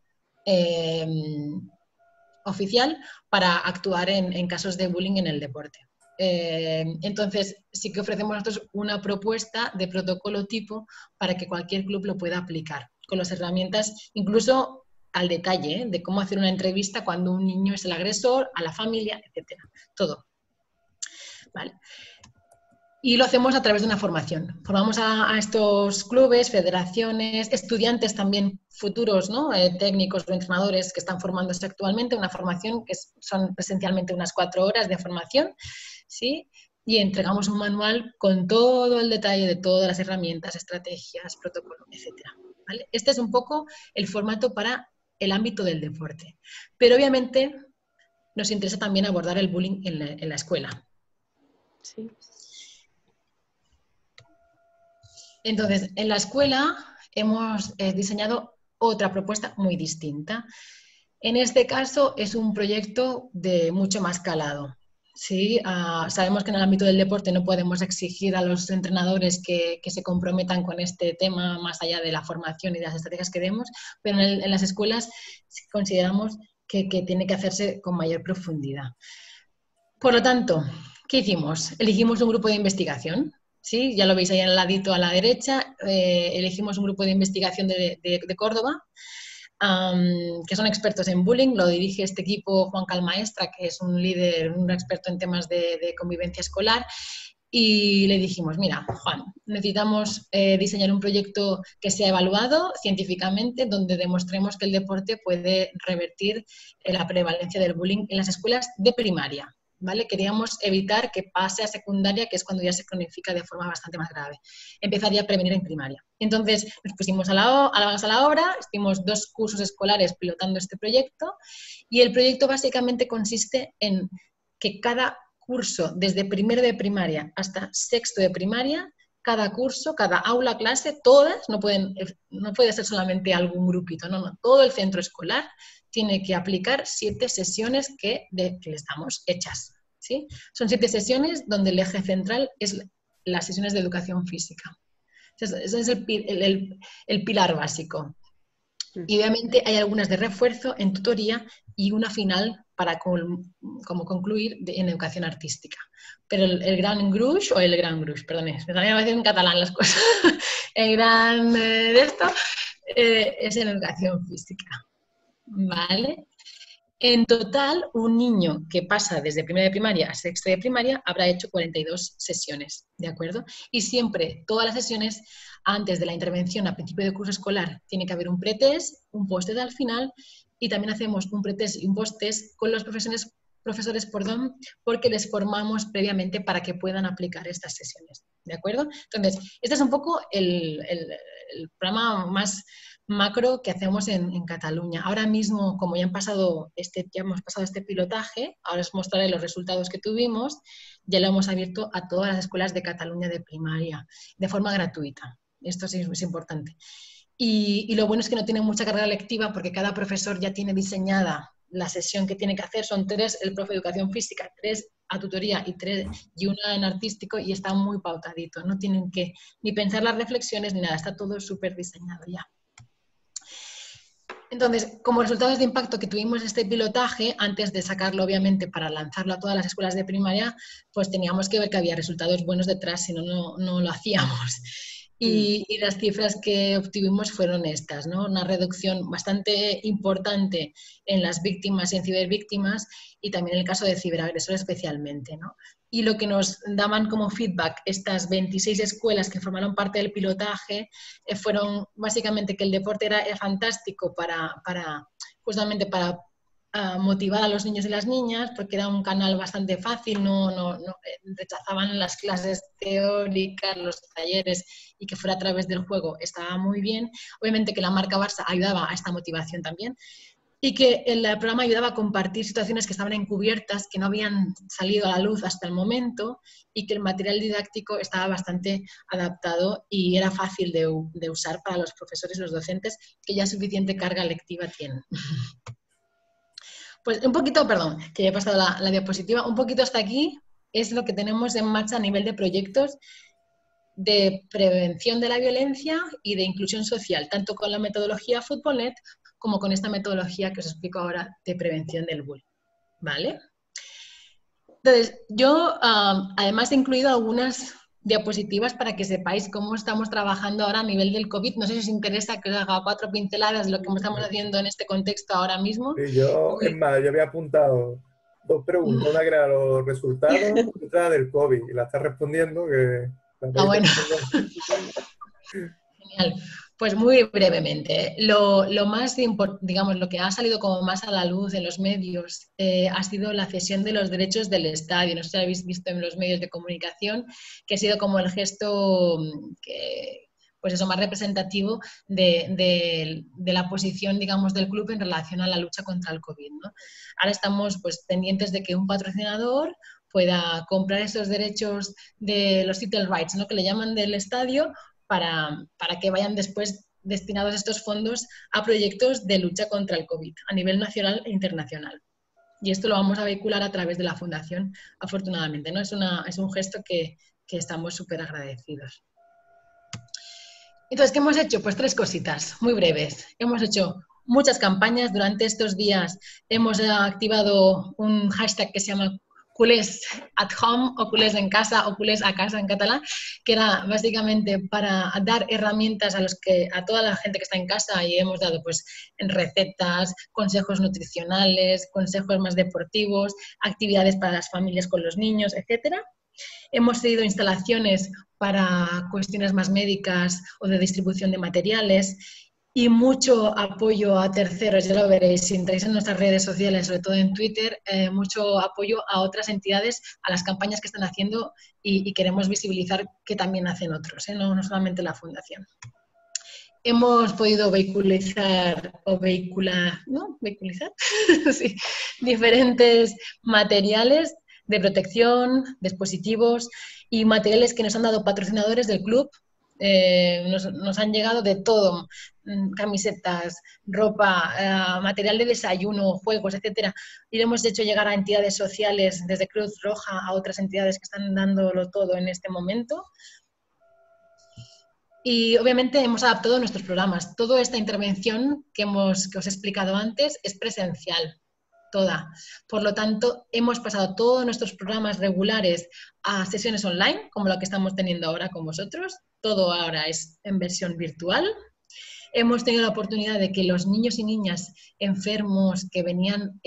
oficial para actuar en casos de bullying en el deporte. Entonces, sí que ofrecemos nosotros una propuesta de protocolo tipo para que cualquier club lo pueda aplicar, con las herramientas, incluso al detalle, de cómo hacer una entrevista cuando un niño es el agresor, a la familia, etcétera. Todo. ¿Vale? Y lo hacemos a través de una formación. Formamos a estos clubes, federaciones, estudiantes también futuros, ¿no? Técnicos o entrenadores que están formándose actualmente, una formación que son esencialmente unas 4 horas de formación, ¿sí? Y entregamos un manual con todo el detalle de todas las herramientas, estrategias, protocolo, etcétera. ¿Vale? Este es un poco el formato para el ámbito del deporte. Pero obviamente nos interesa también abordar el bullying en la escuela. Sí. Entonces, en la escuela hemos diseñado otra propuesta muy distinta. En este caso es un proyecto de mucho más calado. ¿Sí? Sabemos que en el ámbito del deporte no podemos exigir a los entrenadores que se comprometan con este tema más allá de la formación y de las estrategias que demos, pero en las escuelas consideramos que tiene que hacerse con mayor profundidad. Por lo tanto, ¿qué hicimos? Elegimos un grupo de investigación. ¿Sí? Ya lo veis ahí al ladito a la derecha, elegimos un grupo de investigación de Córdoba, que son expertos en bullying, lo dirige este equipo Juan Calmaestra, que es un líder, un experto en temas de convivencia escolar, y le dijimos, mira, Juan, necesitamos diseñar un proyecto que sea evaluado científicamente, donde demostremos que el deporte puede revertir la prevalencia del bullying en las escuelas de primaria. ¿Vale? Queríamos evitar que pase a secundaria, que es cuando ya se cronifica de forma bastante más grave. Empezaría a prevenir en primaria. Entonces nos pusimos a la obra, estuvimos 2 cursos escolares pilotando este proyecto y el proyecto básicamente consiste en que cada curso, desde primero de primaria hasta sexto de primaria, cada curso, cada aula, clase, todas, no puede ser solamente algún grupito, no, todo el centro escolar tiene que aplicar 7 sesiones que les damos hechas. ¿Sí? Son 7 sesiones donde el eje central es las sesiones de educación física. Ese es el pilar básico. Y obviamente hay algunas de refuerzo en tutoría y una final para como concluir en educación artística. Pero el gran gruix, o el gran gruix, perdón, me también a decir en catalán las cosas, el gran de esto es en educación física. ¿Vale? En total, un niño que pasa desde primero de primaria a sexto de primaria habrá hecho 42 sesiones, ¿de acuerdo? Y siempre, todas las sesiones, antes de la intervención a principio de curso escolar, tiene que haber un pretest, un post-test al final, y también hacemos un pretest y un post-test con los profesores, porque les formamos previamente para que puedan aplicar estas sesiones, ¿de acuerdo? Entonces, este es un poco el programa más macro que hacemos en Cataluña. Ahora mismo, como ya hemos pasado este pilotaje, ahora os mostraré los resultados que tuvimos, ya lo hemos abierto a todas las escuelas de Cataluña de primaria, de forma gratuita. Esto sí es importante. Y lo bueno es que no tiene mucha carga lectiva porque cada profesor ya tiene diseñada la sesión que tiene que hacer. Son 3 el profe de educación física, 3 a tutoría y una en artístico, y está muy pautadito. No tienen que ni pensar las reflexiones ni nada, está todo súper diseñado ya. Entonces, como resultados de impacto que tuvimos este pilotaje, antes de sacarlo obviamente para lanzarlo a todas las escuelas de primaria, pues teníamos que ver que había resultados buenos detrás, si no, no lo hacíamos. Y las cifras que obtuvimos fueron estas, ¿no? Una reducción bastante importante en las víctimas y en cibervíctimas y también en el caso de ciberagresores especialmente, ¿no? Y lo que nos daban como feedback estas 26 escuelas que formaron parte del pilotaje fueron básicamente que el deporte era fantástico justamente para motivar a los niños y las niñas, porque era un canal bastante fácil, no rechazaban las clases teóricas, los talleres, y que fuera a través del juego estaba muy bien. Obviamente que la marca Barça ayudaba a esta motivación también, y que el programa ayudaba a compartir situaciones que estaban encubiertas, que no habían salido a la luz hasta el momento, y que el material didáctico estaba bastante adaptado y era fácil de usar para los profesores y los docentes, que ya suficiente carga lectiva tienen. Pues un poquito, perdón, que ya he pasado la diapositiva, un poquito hasta aquí es lo que tenemos en marcha a nivel de proyectos de prevención de la violencia y de inclusión social, tanto con la metodología FootballNet como con esta metodología que os explico ahora de prevención del bullying, ¿vale? Entonces, yo además he incluido algunas diapositivas para que sepáis cómo estamos trabajando ahora a nivel del COVID. No sé si os interesa que os haga 4 pinceladas de lo que estamos haciendo en este contexto ahora mismo. Sí, es más, yo había apuntado 2 preguntas, una que era los resultados y otra del COVID, y la está respondiendo que... Bueno. Genial. Pues muy brevemente, lo más importante, digamos, lo que ha salido como más a la luz en los medios ha sido la cesión de los derechos del estadio. No sé si habéis visto en los medios de comunicación que ha sido como el gesto pues eso, más representativo de la posición, digamos, del club en relación a la lucha contra el COVID, ¿no? Ahora estamos pues pendientes de que un patrocinador pueda comprar esos derechos de los title rights, ¿no?, que le llaman, del estadio, para que vayan después destinados estos fondos a proyectos de lucha contra el COVID a nivel nacional e internacional. Y esto lo vamos a vehicular a través de la Fundación, afortunadamente, ¿no? Es un gesto que estamos súper agradecidos. Entonces, ¿qué hemos hecho? Pues 3 cositas muy breves. Hemos hecho muchas campañas durante estos días. Hemos activado un hashtag que se llama culés at home o culés en casa o culés a casa en catalán, que era básicamente para dar herramientas a toda la gente que está en casa, y hemos dado pues en recetas, consejos nutricionales, consejos más deportivos, actividades para las familias con los niños, etcétera. Hemos tenido instalaciones para cuestiones más médicas o de distribución de materiales y mucho apoyo a terceros. Ya lo veréis si entráis en nuestras redes sociales, sobre todo en Twitter, mucho apoyo a otras entidades, a las campañas que están haciendo, y queremos visibilizar que también hacen otros, no solamente la Fundación. Hemos podido vehicular sí, diferentes materiales de protección, dispositivos y materiales que nos han dado patrocinadores del club. Nos han llegado de todo, camisetas, ropa, material de desayuno, juegos, etcétera. Y lo hemos hecho llegar a entidades sociales, desde Cruz Roja a otras entidades que están dándolo todo en este momento. Y obviamente hemos adaptado nuestros programas. Toda esta intervención que os he explicado antes es presencial, toda. Por lo tanto, hemos pasado todos nuestros programas regulares a sesiones online, como la que estamos teniendo ahora con vosotros. Todo ahora es en versión virtual. Hemos tenido la oportunidad de que los niños y niñas enfermos que venían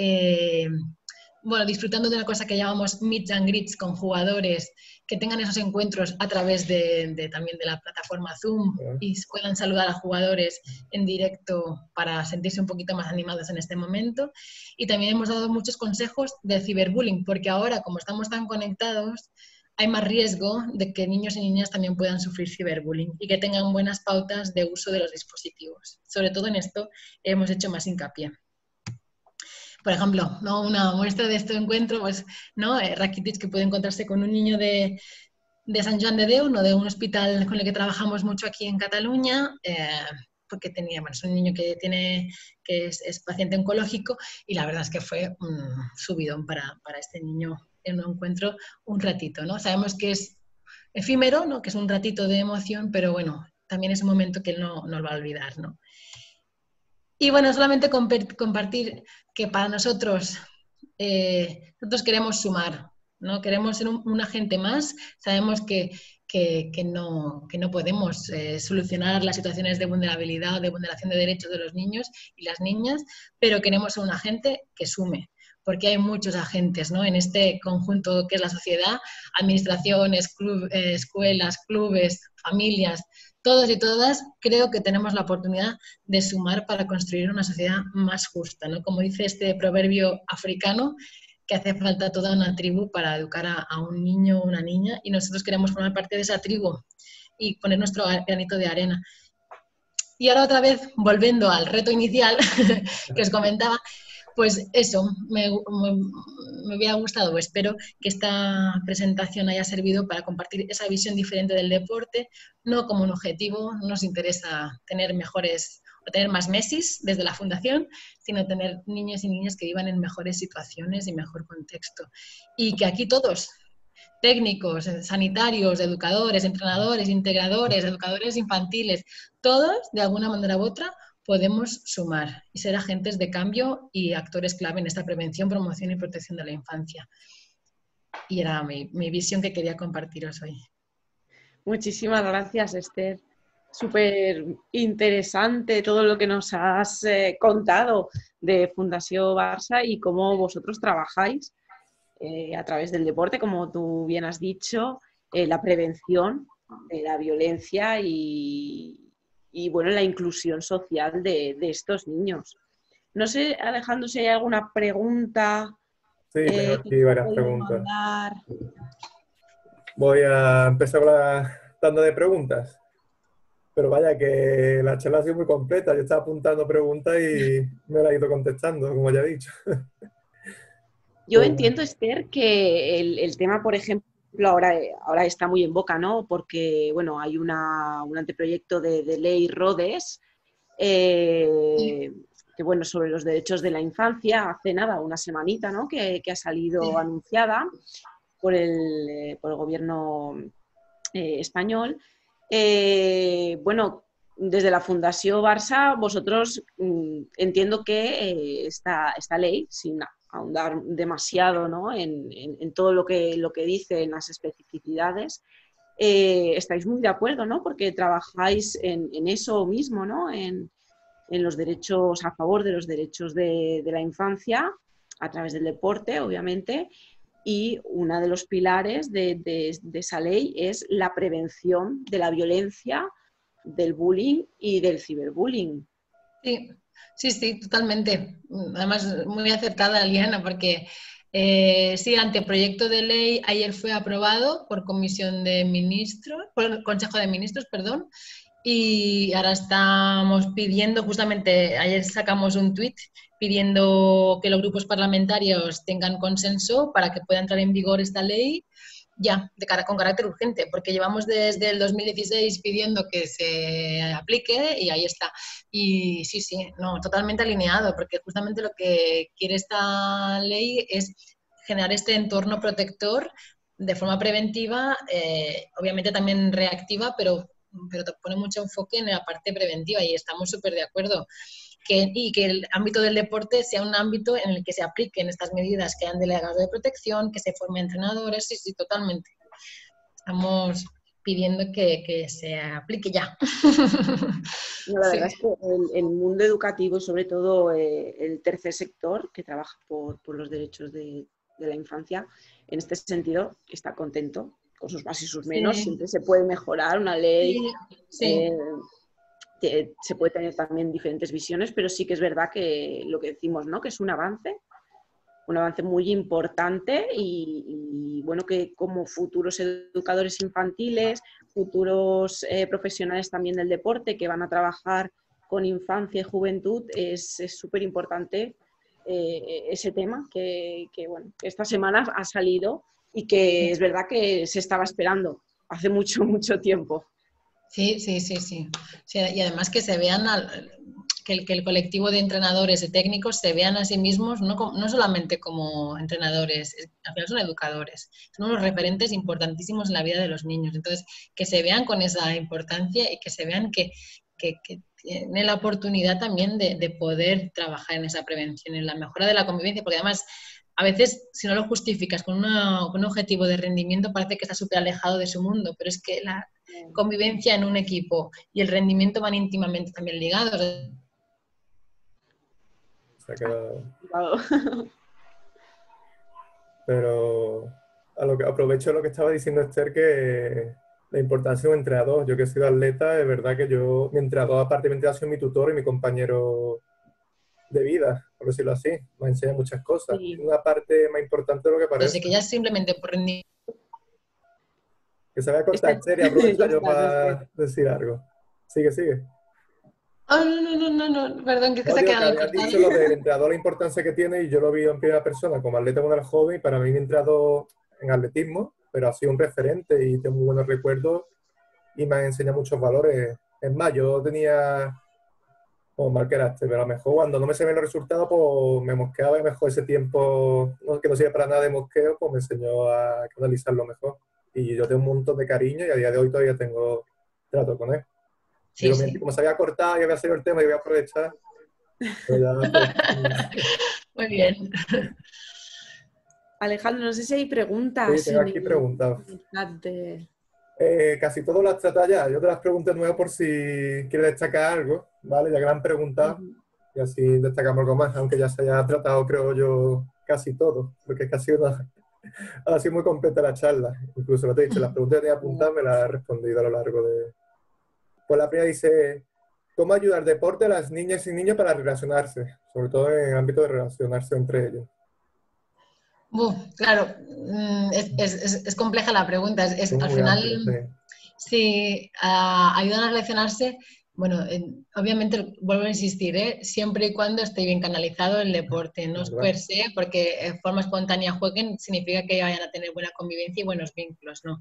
disfrutando de una cosa que llamamos meets and greets con jugadores, que tengan esos encuentros a través también de la plataforma Zoom, y puedan saludar a jugadores en directo para sentirse un poquito más animados en este momento. Y también hemos dado muchos consejos de ciberbullying, porque ahora, como estamos tan conectados, hay más riesgo de que niños y niñas también puedan sufrir ciberbullying y que tengan buenas pautas de uso de los dispositivos. Sobre todo en esto hemos hecho más hincapié. Por ejemplo, ¿no?, una muestra de este encuentro, pues, ¿no?, Rakitic, que puede encontrarse con un niño de Sant Joan de Déu, ¿no?, de un hospital con el que trabajamos mucho aquí en Cataluña, porque es un niño que es paciente oncológico, y la verdad es que fue un subidón para este niño en un encuentro un ratito, ¿no? Sabemos que es efímero, ¿no?, que es un ratito de emoción, pero bueno, también es un momento que él no va a olvidar, ¿no? Y bueno, solamente compartir que para nosotros queremos sumar, ¿no? Queremos ser un agente más. Sabemos que que no podemos solucionar las situaciones de vulnerabilidad o de vulneración de derechos de los niños y las niñas, pero queremos ser un agente que sume, porque hay muchos agentes, ¿no?, en este conjunto que es la sociedad, administraciones, escuelas, clubes, familias, todos y todas creo que tenemos la oportunidad de sumar para construir una sociedad más justa, ¿no? Como dice este proverbio africano, que hace falta toda una tribu para educar a un niño o una niña, y nosotros queremos formar parte de esa tribu y poner nuestro granito de arena. Y ahora otra vez, volviendo al reto inicial que os comentaba, pues eso, me hubiera gustado, espero que esta presentación haya servido para compartir esa visión diferente del deporte, no como un objetivo, no nos interesa tener mejores o tener más Messis desde la fundación, sino tener niños y niñas que vivan en mejores situaciones y mejor contexto. Y que aquí todos, técnicos, sanitarios, educadores, entrenadores, integradores, educadores infantiles, todos, de alguna manera u otra, podemos sumar y ser agentes de cambio y actores clave en esta prevención, promoción y protección de la infancia. Y era mi visión que quería compartiros hoy. Muchísimas gracias, Esther. Súper interesante todo lo que nos has contado de Fundació Barça y cómo vosotros trabajáis a través del deporte, como tú bien has dicho, la prevención de la violencia y bueno, la inclusión social de estos niños. No sé, Alejandro, si hay alguna pregunta Sí, tengo que aquí varias puedo preguntas. mandar. Voy a empezar con la tanda de preguntas. Pero vaya, que la charla ha sido muy completa. Yo estaba apuntando preguntas y me la he ido contestando, como ya he dicho. Yo Pues, entiendo, Esther, que el tema, por ejemplo, ahora está muy en boca, ¿no? Porque, bueno, hay un anteproyecto de ley Rhodes que, bueno, sobre los derechos de la infancia, hace nada, una semanita, ¿no? Que ha salido anunciada por el gobierno español. Bueno, desde la Fundació Barça, vosotros entiendo que esta ley, sin ahondar demasiado, ¿no?, en todo lo que dice, en las especificidades, estáis muy de acuerdo, ¿no?, porque trabajáis en eso mismo, ¿no?, en los derechos, a favor de los derechos de la infancia, a través del deporte, obviamente, y uno de los pilares de esa ley es la prevención de la violencia, del bullying y del ciberbullying. Sí, totalmente. Además, muy acertada, Liana, porque sí, anteproyecto de ley ayer fue aprobado por Comisión de Ministros, por Consejo de Ministros, perdón, y ahora estamos pidiendo, justamente ayer sacamos un tuit pidiendo que los grupos parlamentarios tengan consenso para que pueda entrar en vigor esta ley ya, con carácter urgente, porque llevamos desde el 2016 pidiendo que se aplique y ahí está. Y sí, no, totalmente alineado, porque justamente lo que quiere esta ley es generar este entorno protector de forma preventiva, obviamente también reactiva, pero te pone mucho enfoque en la parte preventiva y estamos súper de acuerdo. Y que el ámbito del deporte sea un ámbito en el que se apliquen estas medidas, que hayan delegados de protección, que se formen entrenadores, sí, totalmente. Estamos pidiendo que se aplique ya. No, la verdad es que el mundo educativo y sobre todo el tercer sector que trabaja por los derechos de la infancia, en este sentido está contento, con sus más y sus menos, siempre se puede mejorar una ley. Se puede tener también diferentes visiones, pero sí que es verdad que lo que decimos, ¿no?, que es un avance muy importante y bueno, que como futuros educadores infantiles, futuros profesionales también del deporte que van a trabajar con infancia y juventud, es súper importante ese tema que bueno, esta semana ha salido y que es verdad que se estaba esperando hace mucho tiempo. Sí. Y además que se vean, que el colectivo de entrenadores y técnicos se vean a sí mismos no solamente como entrenadores, al final son educadores, son unos referentes importantísimos en la vida de los niños. Entonces, que se vean con esa importancia y que se vean que tienen la oportunidad también de poder trabajar en esa prevención, en la mejora de la convivencia, porque además a veces, si no lo justificas con un objetivo de rendimiento, parece que está súper alejado de su mundo, pero es que la convivencia en un equipo y el rendimiento van íntimamente también ligados. Se ha quedado... Pero aprovecho lo que estaba diciendo Esther, que la importancia de un entrenador. Yo que he sido atleta, es verdad que mi entrenador aparte ha sido mi tutor y mi compañero de vida, por decirlo así. Me enseña muchas cosas. Sí. Una parte más importante de lo que parece. Desde que ya simplemente por rendir. Que se vaya a cortar, Esther, y aprovecho yo para decir algo. Sigue. Oh, no, perdón, que No, se ha digo, que quedado habías cortado. dicho lo del entrenador, la importancia que tiene, y yo lo vi en primera persona como atleta cuando era joven, y para mí mi entrenador en atletismo, pero ha sido un referente y tengo muy buenos recuerdos y me ha enseñado muchos valores. Es más, yo tenía como mal carácter, pero a lo mejor cuando no me salían los resultados, pues me mosqueaba, y mejor ese tiempo que no sirve para nada de mosqueo, pues me enseñó a canalizarlo mejor. Y yo tengo un montón de cariño y a día de hoy todavía tengo trato con él. Sí, Digo, sí. como se había cortado y había salido el tema, y voy a aprovechar. Muy bien. Alejandro, no sé si hay preguntas Sí, tengo en aquí el preguntas. chat de... Casi todas las tratas ya. Yo te las pregunto de nuevo por si quieres destacar algo, ¿vale? Ya que la han preguntado, y así destacamos algo más, aunque ya se haya tratado, creo yo, casi todo, porque es casi ha sido muy completa la charla. Incluso lo te he dicho, las preguntas que tenía apuntadas me las he respondido a lo largo de... Pues la primera dice, ¿cómo ayudar deporte a las niñas y niños para relacionarse? Sobre todo en el ámbito de relacionarse entre ellos. Claro, es compleja la pregunta. Es Al muy final, amplio, sí. si ayudan a relacionarse, bueno, obviamente vuelvo a insistir, siempre y cuando esté bien canalizado el deporte, no es per se, porque de forma espontánea jueguen, significa que vayan a tener buena convivencia y buenos vínculos, no.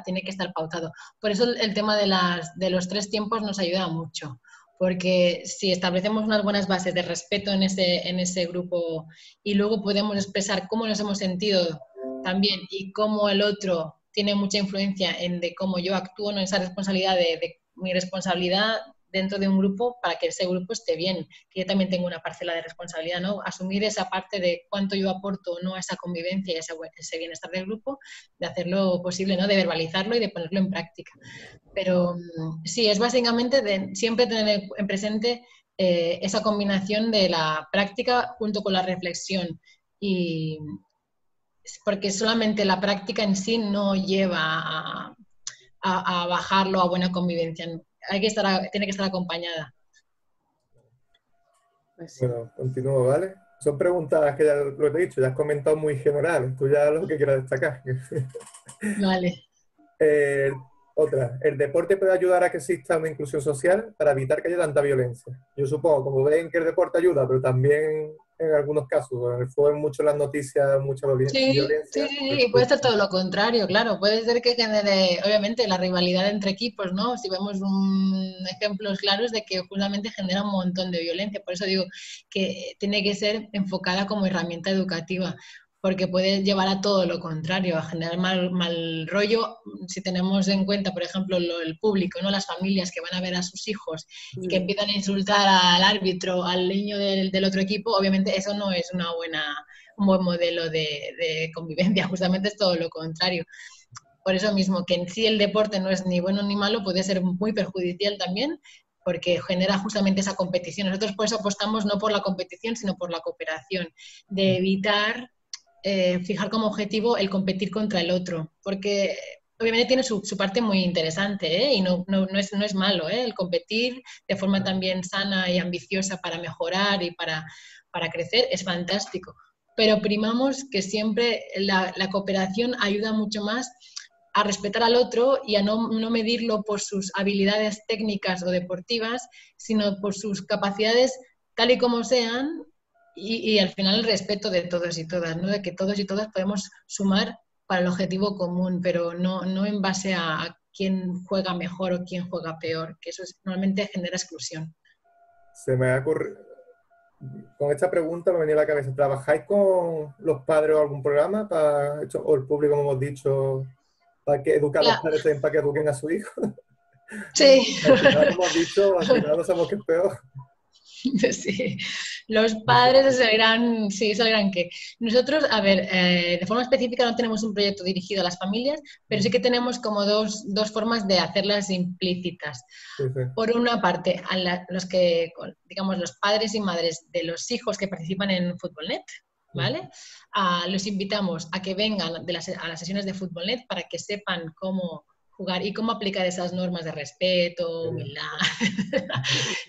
Tiene que estar pautado. Por eso el tema de los 3 tiempos nos ayuda mucho, porque si establecemos unas buenas bases de respeto en ese grupo y luego podemos expresar cómo nos hemos sentido también y cómo el otro tiene mucha influencia en de cómo yo actúo, en esa responsabilidad de mi responsabilidad dentro de un grupo para que ese grupo esté bien, que yo también tengo una parcela de responsabilidad, ¿no? Asumir esa parte de cuánto yo aporto o no a esa convivencia y a ese bienestar del grupo, de hacerlo posible, ¿no? De verbalizarlo y de ponerlo en práctica. Pero sí, es básicamente de siempre tener en presente esa combinación de la práctica junto con la reflexión, y porque solamente la práctica en sí no lleva a bajarlo a buena convivencia. Tiene que estar acompañada. Pues sí. Bueno, continúo, ¿vale? Son preguntas que ya lo he dicho, ya has comentado muy generales. Tú ya lo que quieras destacar. Vale. Otra, ¿el deporte puede ayudar a que exista una inclusión social para evitar que haya tanta violencia? Yo supongo, como ven, que el deporte ayuda, pero también en algunos casos, en el fútbol mucho las noticias, mucha violencia. Sí, puede ser todo lo contrario, claro. Puede ser que genere, obviamente, la rivalidad entre equipos, ¿no? Si vemos ejemplos claros de que justamente genera un montón de violencia. Por eso digo que tiene que ser enfocada como herramienta educativa, porque puede llevar a todo lo contrario, a generar mal rollo. Si tenemos en cuenta, por ejemplo, el público, ¿no? Las familias que van a ver a sus hijos y que empiezan a insultar al árbitro, al niño del otro equipo, obviamente eso no es un buen modelo de convivencia, justamente es todo lo contrario. Por eso mismo, que en sí el deporte no es ni bueno ni malo, puede ser muy perjudicial también, porque genera justamente esa competición. Nosotros por eso apostamos no por la competición, sino por la cooperación, de evitar fijar como objetivo el competir contra el otro, porque obviamente tiene su parte muy interesante, y no es malo, el competir de forma también sana y ambiciosa para mejorar y para crecer es fantástico, pero primamos que siempre la cooperación ayuda mucho más a respetar al otro y a no medirlo por sus habilidades técnicas o deportivas, sino por sus capacidades tal y como sean, y al final el respeto de todos y todas, ¿no? De que todos y todas podemos sumar para el objetivo común, pero no en base a quién juega mejor o quién juega peor, que eso normalmente genera exclusión. Se me ha ocurrido, con esta pregunta me venía a la cabeza, ¿trabajáis con los padres o algún programa o el público, como hemos dicho, para que educar a los padres también para que eduquen a su hijo? Sí. Al final, como hemos dicho, al final no sabemos qué es peor. Sí, Los padres se dirán, sí, se dirán que. Nosotros, a ver, de forma específica no tenemos un proyecto dirigido a las familias, pero sí que tenemos como dos formas de hacerlas implícitas. Sí, sí. Por una parte, los que, digamos, los padres y madres de los hijos que participan en FutbolNet, ¿vale? Los invitamos a que vengan a las sesiones de FutbolNet para que sepan cómo jugar y cómo aplicar esas normas de respeto, humildad.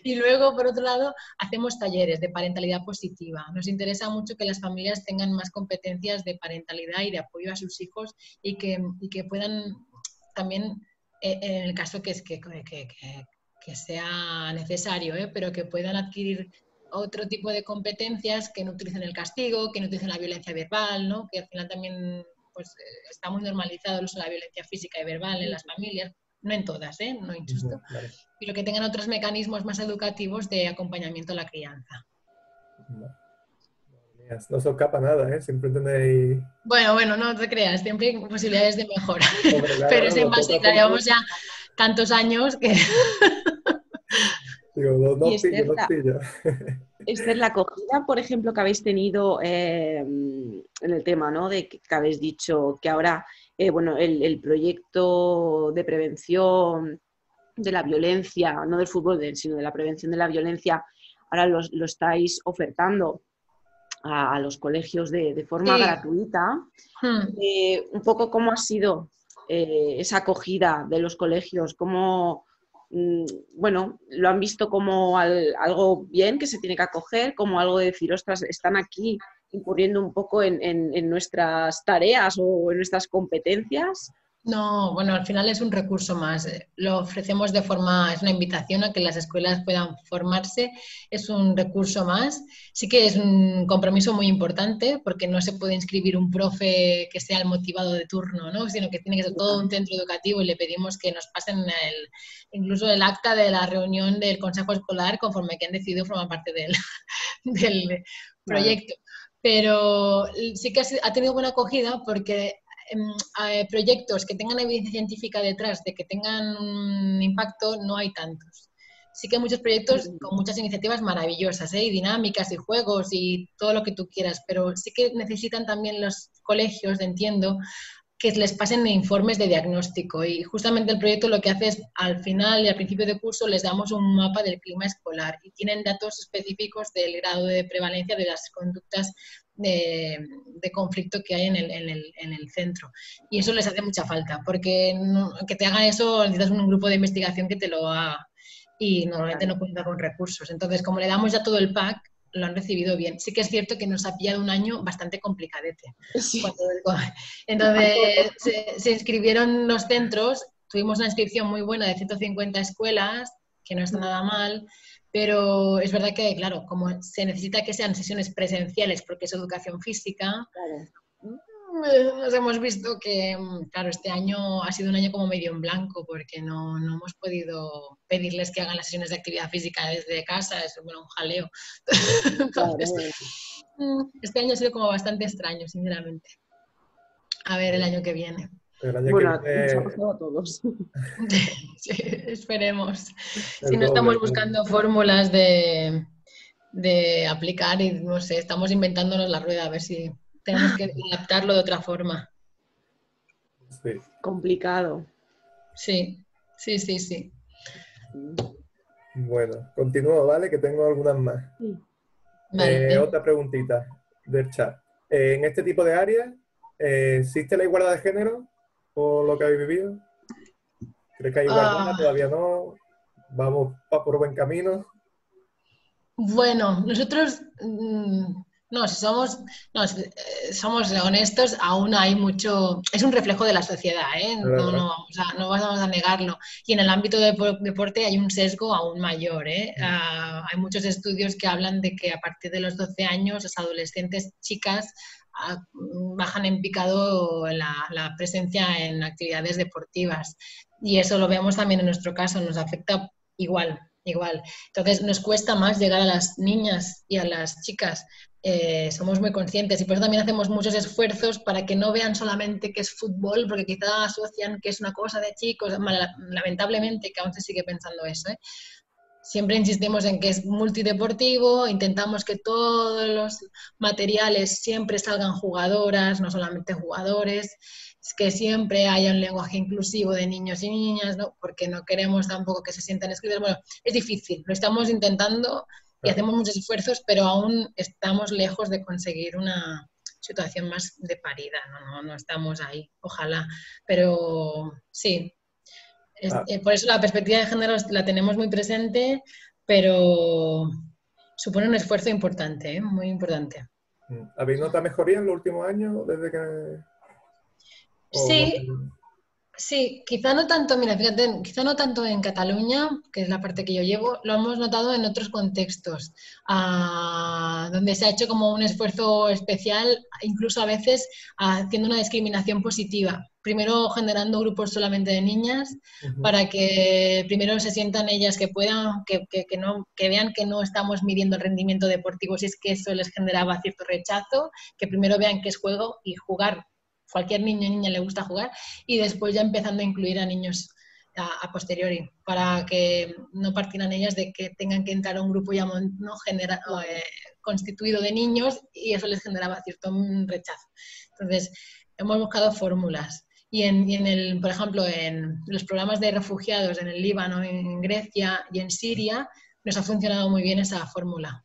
Y luego, por otro lado, hacemos talleres de parentalidad positiva. Nos interesa mucho que las familias tengan más competencias de parentalidad y de apoyo a sus hijos y que puedan también, en el caso que sea necesario, pero que puedan adquirir otro tipo de competencias que no utilicen el castigo, que no utilicen la violencia verbal, ¿no? Que al final también pues, está muy normalizado el uso de la violencia física y verbal en las familias, no en todas, no injusto, Vale. pero que tengan otros mecanismos más educativos de acompañamiento a la crianza. No se escapa nada, siempre tenéis... Bueno, no te creas, siempre hay posibilidades de mejora, Hombre, claro, pero es en base, poco a llevamos ya tantos años que... Digo, Y no pillo. Esther, la acogida, por ejemplo, que habéis tenido en el tema, ¿no? De que habéis dicho que ahora, bueno, el proyecto de prevención de la violencia, no del fútbol, sino de la prevención de la violencia, ahora lo estáis ofertando a los colegios de forma gratuita. Un poco cómo ha sido esa acogida de los colegios, cómo... bueno, lo han visto como algo bien que se tiene que acoger, como algo de decir, ostras, están aquí incurriendo un poco en nuestras tareas o en nuestras competencias. No, bueno, al final es un recurso más. Lo ofrecemos de forma, es una invitación a que las escuelas puedan formarse, es un recurso más. Sí que es un compromiso muy importante porque no se puede inscribir un profe que sea el motivado de turno, ¿no? Sino que tiene que ser todo un centro educativo y le pedimos que nos pasen incluso el acta de la reunión del consejo escolar conforme que han decidido formar parte del proyecto. Pero sí que ha tenido buena acogida porque proyectos que tengan evidencia científica detrás de que tengan un impacto no hay tantos. Sí que hay muchos proyectos con muchas iniciativas maravillosas, y dinámicas y juegos y todo lo que tú quieras, pero sí que necesitan también los colegios, entiendo, que les pasen informes de diagnóstico y justamente el proyecto lo que hace es al final y al principio de curso les damos un mapa del clima escolar y tienen datos específicos del grado de prevalencia de las conductas de conflicto que hay en el centro y eso les hace mucha falta porque que te hagan eso necesitas un grupo de investigación que te lo haga y normalmente no cuenta con recursos, entonces como le damos ya todo el pack lo han recibido bien. Sí que es cierto que nos ha pillado un año bastante complicadete. Sí. Entonces se inscribieron los centros, tuvimos una inscripción muy buena de 150 escuelas, que no está nada mal, pero es verdad que, claro, como se necesita que sean sesiones presenciales porque es educación física, nos hemos visto que, claro, este año ha sido un año como medio en blanco porque no hemos podido pedirles que hagan las sesiones de actividad física desde casa, es un jaleo. Entonces, este año ha sido como bastante extraño, sinceramente. A ver el año que viene. El año bueno, que viene... nos ha pasado a todos. Sí, esperemos. Si no estamos buscando fórmulas de aplicar y no sé, estamos inventándonos la rueda a ver si tenemos que adaptarlo de otra forma. Sí. Complicado. Sí. Bueno, continúo, ¿vale? Que tengo algunas más. Sí. Vale. Otra preguntita del chat. En este tipo de áreas, ¿existe la igualdad de género por lo que habéis vivido? ¿Crees que hay igualdad? ¿Todavía no? ¿Vamos por buen camino? Bueno, nosotros, si somos honestos, aún hay mucho, es un reflejo de la sociedad, no vamos a negarlo. Y en el ámbito del deporte hay un sesgo aún mayor, hay muchos estudios que hablan de que a partir de los 12 años las adolescentes chicas bajan en picado la presencia en actividades deportivas. Y eso lo vemos también en nuestro caso, nos afecta igual. Entonces nos cuesta más llegar a las niñas y a las chicas. Somos muy conscientes y por eso también hacemos muchos esfuerzos para que no vean solamente que es fútbol, porque quizá asocian que es una cosa de chicos, lamentablemente que aún se sigue pensando eso, Siempre insistimos en que es multideportivo, intentamos que todos los materiales siempre salgan jugadoras, no solamente jugadores, que siempre haya un lenguaje inclusivo de niños y niñas, ¿no? Porque no queremos tampoco que se sientan excluidos. Bueno, es difícil, lo estamos intentando y hacemos muchos esfuerzos, pero aún estamos lejos de conseguir una situación más de paridad, no estamos ahí, ojalá, pero sí. Por eso la perspectiva de género la tenemos muy presente, pero supone un esfuerzo importante, muy importante. ¿Habéis notado mejoría en los últimos años desde que...? Sí, sí, quizá no tanto, mira, fíjate, quizá no tanto en Cataluña, que es la parte que yo llevo, lo hemos notado en otros contextos, donde se ha hecho como un esfuerzo especial, incluso a veces haciendo una discriminación positiva. Primero generando grupos solamente de niñas, para que primero se sientan ellas que puedan, que vean que no estamos midiendo el rendimiento deportivo, si es que eso les generaba cierto rechazo, que primero vean que es juego y jugar. Cualquier niño y niña le gusta jugar, y después ya empezando a incluir a niños a posteriori, para que no partieran ellas de que tengan que entrar a un grupo ya constituido de niños y eso les generaba cierto rechazo. Entonces, hemos buscado fórmulas. Por ejemplo, en los programas de refugiados en el Líbano, en Grecia y en Siria, nos ha funcionado muy bien esa fórmula.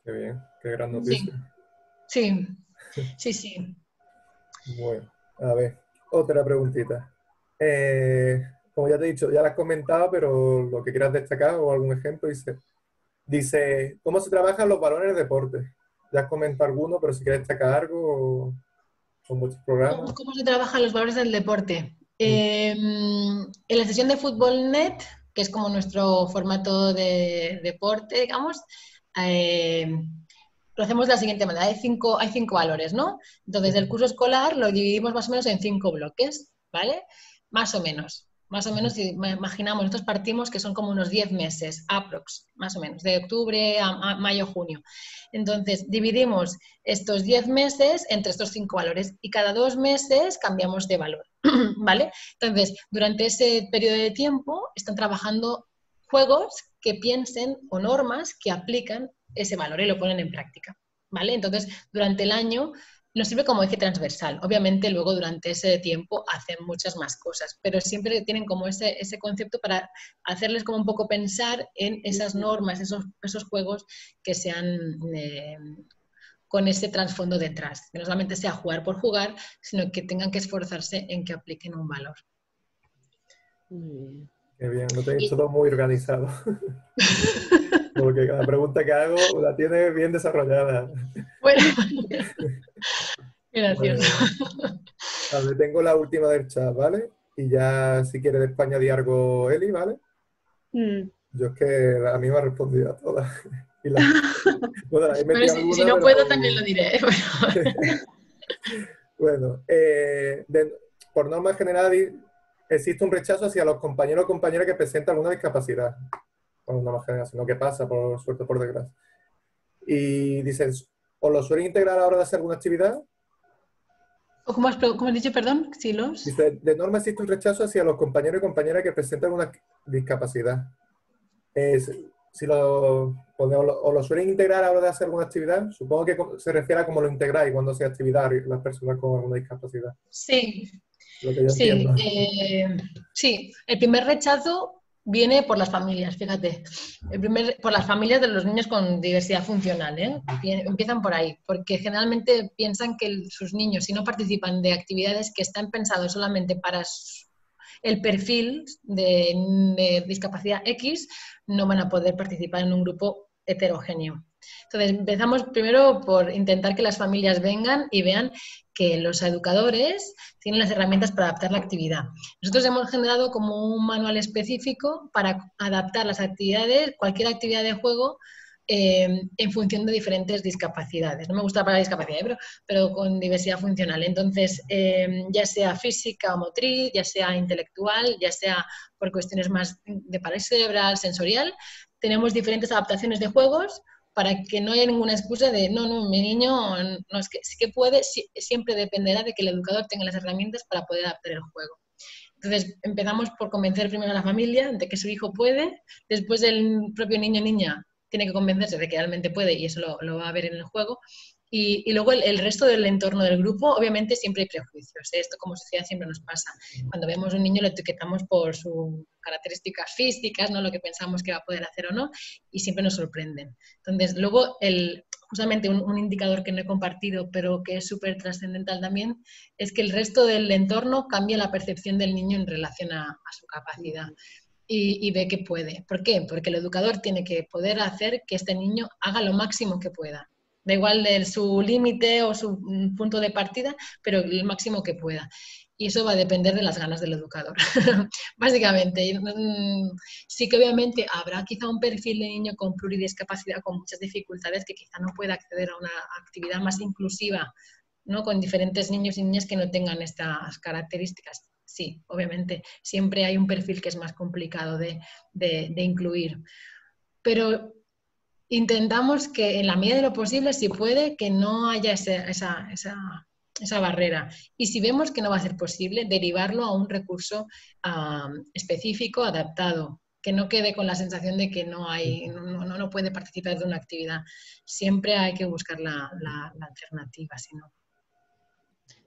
Qué bien, qué gran noticia. Sí, sí, sí. Bueno, a ver, otra preguntita. Como ya te he dicho, ya la has comentado, pero lo que quieras destacar o algún ejemplo, dice ¿cómo se trabajan los valores en el deporte? Ya has comentado alguno, pero si quieres destacar algo, son muchos programas. ¿Cómo se trabajan los valores del deporte? En la sesión de Fútbol Net, que es como nuestro formato de deporte, digamos, lo hacemos de la siguiente manera. Hay cinco valores, ¿no? Entonces, el curso escolar lo dividimos más o menos en 5 bloques, ¿vale? Más o menos. Más o menos, si imaginamos, nosotros partimos que son como unos 10 meses, aprox, más o menos, de octubre a mayo, junio. Entonces, dividimos estos 10 meses entre estos 5 valores y cada 2 meses cambiamos de valor, ¿vale? Entonces, durante ese periodo de tiempo están trabajando juegos que piensen o normas que aplican ese valor y lo ponen en práctica, ¿vale? Entonces, durante el año nos sirve como eje transversal. Obviamente, luego durante ese tiempo hacen muchas más cosas, pero siempre tienen como ese concepto para hacerles como un poco pensar en esas normas, esos juegos que sean con ese trasfondo detrás. Que no solamente sea jugar por jugar, sino que tengan que esforzarse en que apliquen un valor. Qué bien, lo tenéis todo muy organizado. Porque cada pregunta que hago la tiene bien desarrollada. Bueno, gracias. Bueno, a ver, tengo la última del chat, ¿vale? Y ya si quieres después añadir algo, Eli, ¿vale? Yo es que a mí me ha respondido a todas. Bueno, he metido alguna, si no puedo, también lo diré. Bueno, por norma general existe un rechazo hacia los compañeros o compañeras que presentan alguna discapacidad. Por norma general, sino que pasa, por suerte, por desgracia. Y dicen, ¿o lo suelen integrar a la hora de hacer alguna actividad? ¿Cómo has dicho, perdón? ¿Sí los? Dice, de norma existe un rechazo hacia los compañeros y compañeras que presentan alguna discapacidad. Si o lo suelen integrar a la hora de hacer alguna actividad, supongo que se refiere a cómo lo integráis cuando hace actividad las personas con alguna discapacidad. Sí, Lo que yo entiendo. sí, el primer rechazo viene por las familias, fíjate. Por las familias de los niños con diversidad funcional, ¿eh? Empiezan por ahí, porque generalmente piensan que sus niños, si no participan de actividades que están pensadas solamente para el perfil de discapacidad X, no van a poder participar en un grupo heterogéneo. Entonces, empezamos primero por intentar que las familias vengan y vean que los educadores tienen las herramientas para adaptar la actividad. Nosotros hemos generado como un manual específico para adaptar las actividades, cualquier actividad de juego, en función de diferentes discapacidades. No me gusta la palabra discapacidad, pero con diversidad funcional. Entonces, ya sea física o motriz, ya sea intelectual, ya sea por cuestiones más de parálisis cerebral, sensorial, tenemos diferentes adaptaciones de juegos para que no haya ninguna excusa de no, mi niño no es que sí que puede, siempre dependerá de que el educador tenga las herramientas para poder adaptar el juego. Entonces, empezamos por convencer primero a la familia de que su hijo puede, después el propio niño o niña tiene que convencerse de que realmente puede y eso lo va a ver en el juego. Y luego el resto del entorno del grupo, obviamente siempre hay prejuicios, ¿eh? Esto como sociedad siempre nos pasa. Cuando vemos a un niño lo etiquetamos por sus características físicas, ¿no? Lo que pensamos que va a poder hacer o no, y siempre nos sorprenden. Entonces, luego, justamente un indicador que no he compartido, pero que es súper trascendental también, es que el resto del entorno cambia la percepción del niño en relación a su capacidad. Y ve que puede. ¿Por qué? Porque el educador tiene que poder hacer que este niño haga lo máximo que pueda. Da igual de su límite o su punto de partida, pero el máximo que pueda. Y eso va a depender de las ganas del educador, básicamente. Sí que obviamente habrá quizá un perfil de niño con pluridiscapacidad, con muchas dificultades, que quizá no pueda acceder a una actividad más inclusiva, ¿no? Con diferentes niños y niñas que no tengan estas características. Sí, obviamente, siempre hay un perfil que es más complicado de incluir. Pero intentamos que en la medida de lo posible, si puede, que no haya esa barrera. Y si vemos que no va a ser posible, derivarlo a un recurso específico, adaptado, que no quede con la sensación de que no puede participar de una actividad. Siempre hay que buscar la alternativa, si no.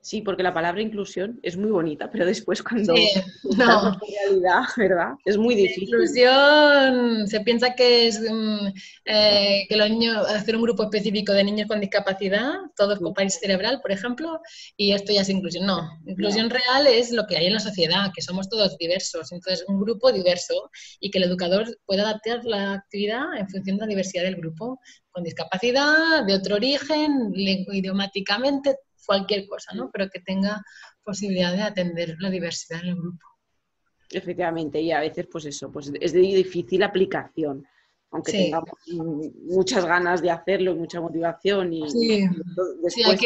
Sí, porque la palabra inclusión es muy bonita, pero después cuando Sí, estás no. en la realidad, ¿verdad? Es muy La difícil. inclusión, se piensa que es que los niños, hacer un grupo específico de niños con discapacidad, todos con parálisis cerebral, por ejemplo, y esto ya es inclusión. No, inclusión real es lo que hay en la sociedad, que somos todos diversos, entonces un grupo diverso y que el educador pueda adaptar la actividad en función de la diversidad del grupo, con discapacidad, de otro origen, idiomáticamente, cualquier cosa, ¿no? Pero que tenga posibilidad de atender la diversidad en el grupo. Efectivamente, y a veces pues eso, pues es de difícil aplicación, aunque Sí. tengamos muchas ganas de hacerlo y mucha motivación y Sí, después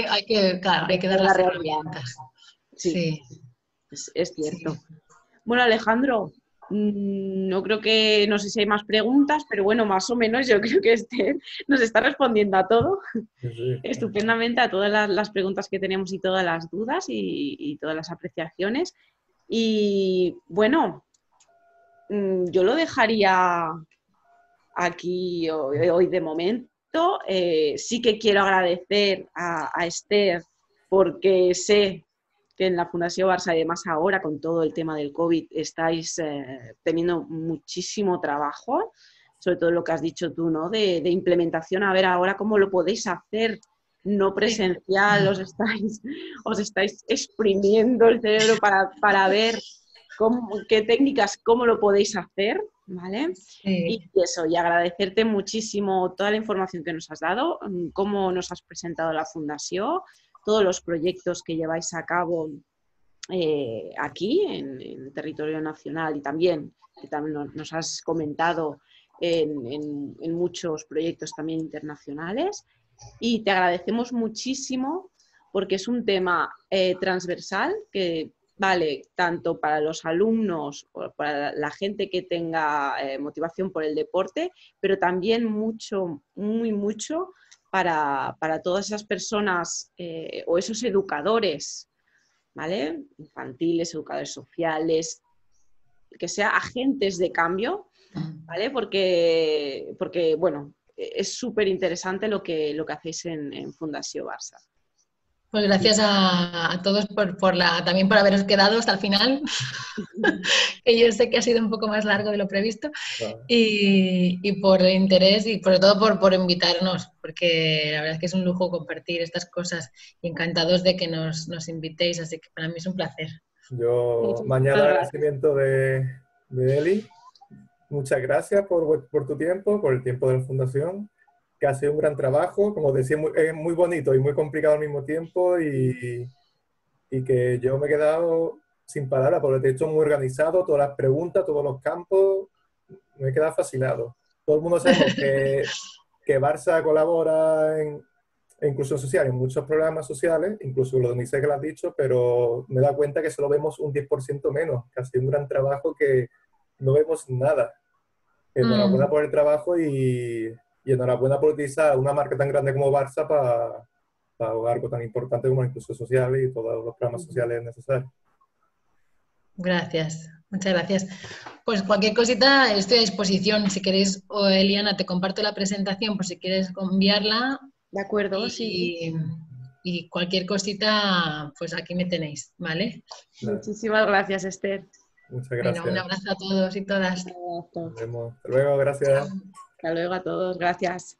claro, hay que dar la las realidad. herramientas. Sí, Sí, es sí. cierto. Bueno, Alejandro, no creo que, no sé si hay más preguntas, pero bueno, más o menos yo creo que Esther nos está respondiendo a todo, Sí. estupendamente a todas las preguntas que tenemos y todas las dudas y todas las apreciaciones. Y bueno, yo lo dejaría aquí hoy de momento. Sí que quiero agradecer a Esther porque sé que en la Fundación Barça, además ahora con todo el tema del COVID, estáis teniendo muchísimo trabajo, sobre todo lo que has dicho tú, ¿no? De implementación, a ver ahora cómo lo podéis hacer no presencial, os estáis exprimiendo el cerebro para ver qué técnicas, cómo lo podéis hacer, ¿vale? Y Sí. eso, y agradecerte muchísimo toda la información que nos has dado, cómo nos has presentado la Fundación, todos los proyectos que lleváis a cabo aquí en el territorio nacional y también, que también nos has comentado en muchos proyectos también internacionales. Y te agradecemos muchísimo porque es un tema transversal que vale tanto para los alumnos o para la gente que tenga motivación por el deporte, pero también mucho, muy mucho para todas esas personas o esos educadores, ¿vale? Infantiles, educadores sociales, que sean agentes de cambio, ¿vale? Porque bueno, es súper interesante lo que hacéis en Fundación Barça. Pues gracias a todos también por haberos quedado hasta el final, que yo sé que ha sido un poco más largo de lo previsto, Vale. y por el interés y sobre todo por invitarnos, porque la verdad es que es un lujo compartir estas cosas y encantados de que nos invitéis, así que para mí es un placer. Yo Muchísimas mañana gracias. agradecimiento de Eli. Muchas gracias por tu tiempo, por el tiempo de la Fundación, que ha sido un gran trabajo. Como decía, es muy bonito y muy complicado al mismo tiempo y que yo me he quedado sin palabras, porque te he hecho muy organizado, todas las preguntas, todos los campos, me he quedado fascinado. Todo el mundo sabemos que Barça colabora en inclusión social en muchos programas sociales, incluso lo de UNICEF que lo has dicho, pero me da cuenta que solo vemos un 10% menos, que ha sido un gran trabajo que no vemos nada. Enhorabuena por el trabajo y enhorabuena por utilizar una marca tan grande como Barça para algo tan importante como la inclusión social y todos los programas sociales necesarios. Gracias, muchas gracias. Pues cualquier cosita estoy a disposición. Si queréis, o Eliana, te comparto la presentación por si quieres enviarla. De acuerdo, y, sí. y cualquier cosita, pues aquí me tenéis, ¿vale? Muchísimas gracias, Esther. Muchas Venga, un gracias. abrazo a todos y todas. Nos vemos. Hasta luego, gracias. Chao. Hasta luego a todos. Gracias.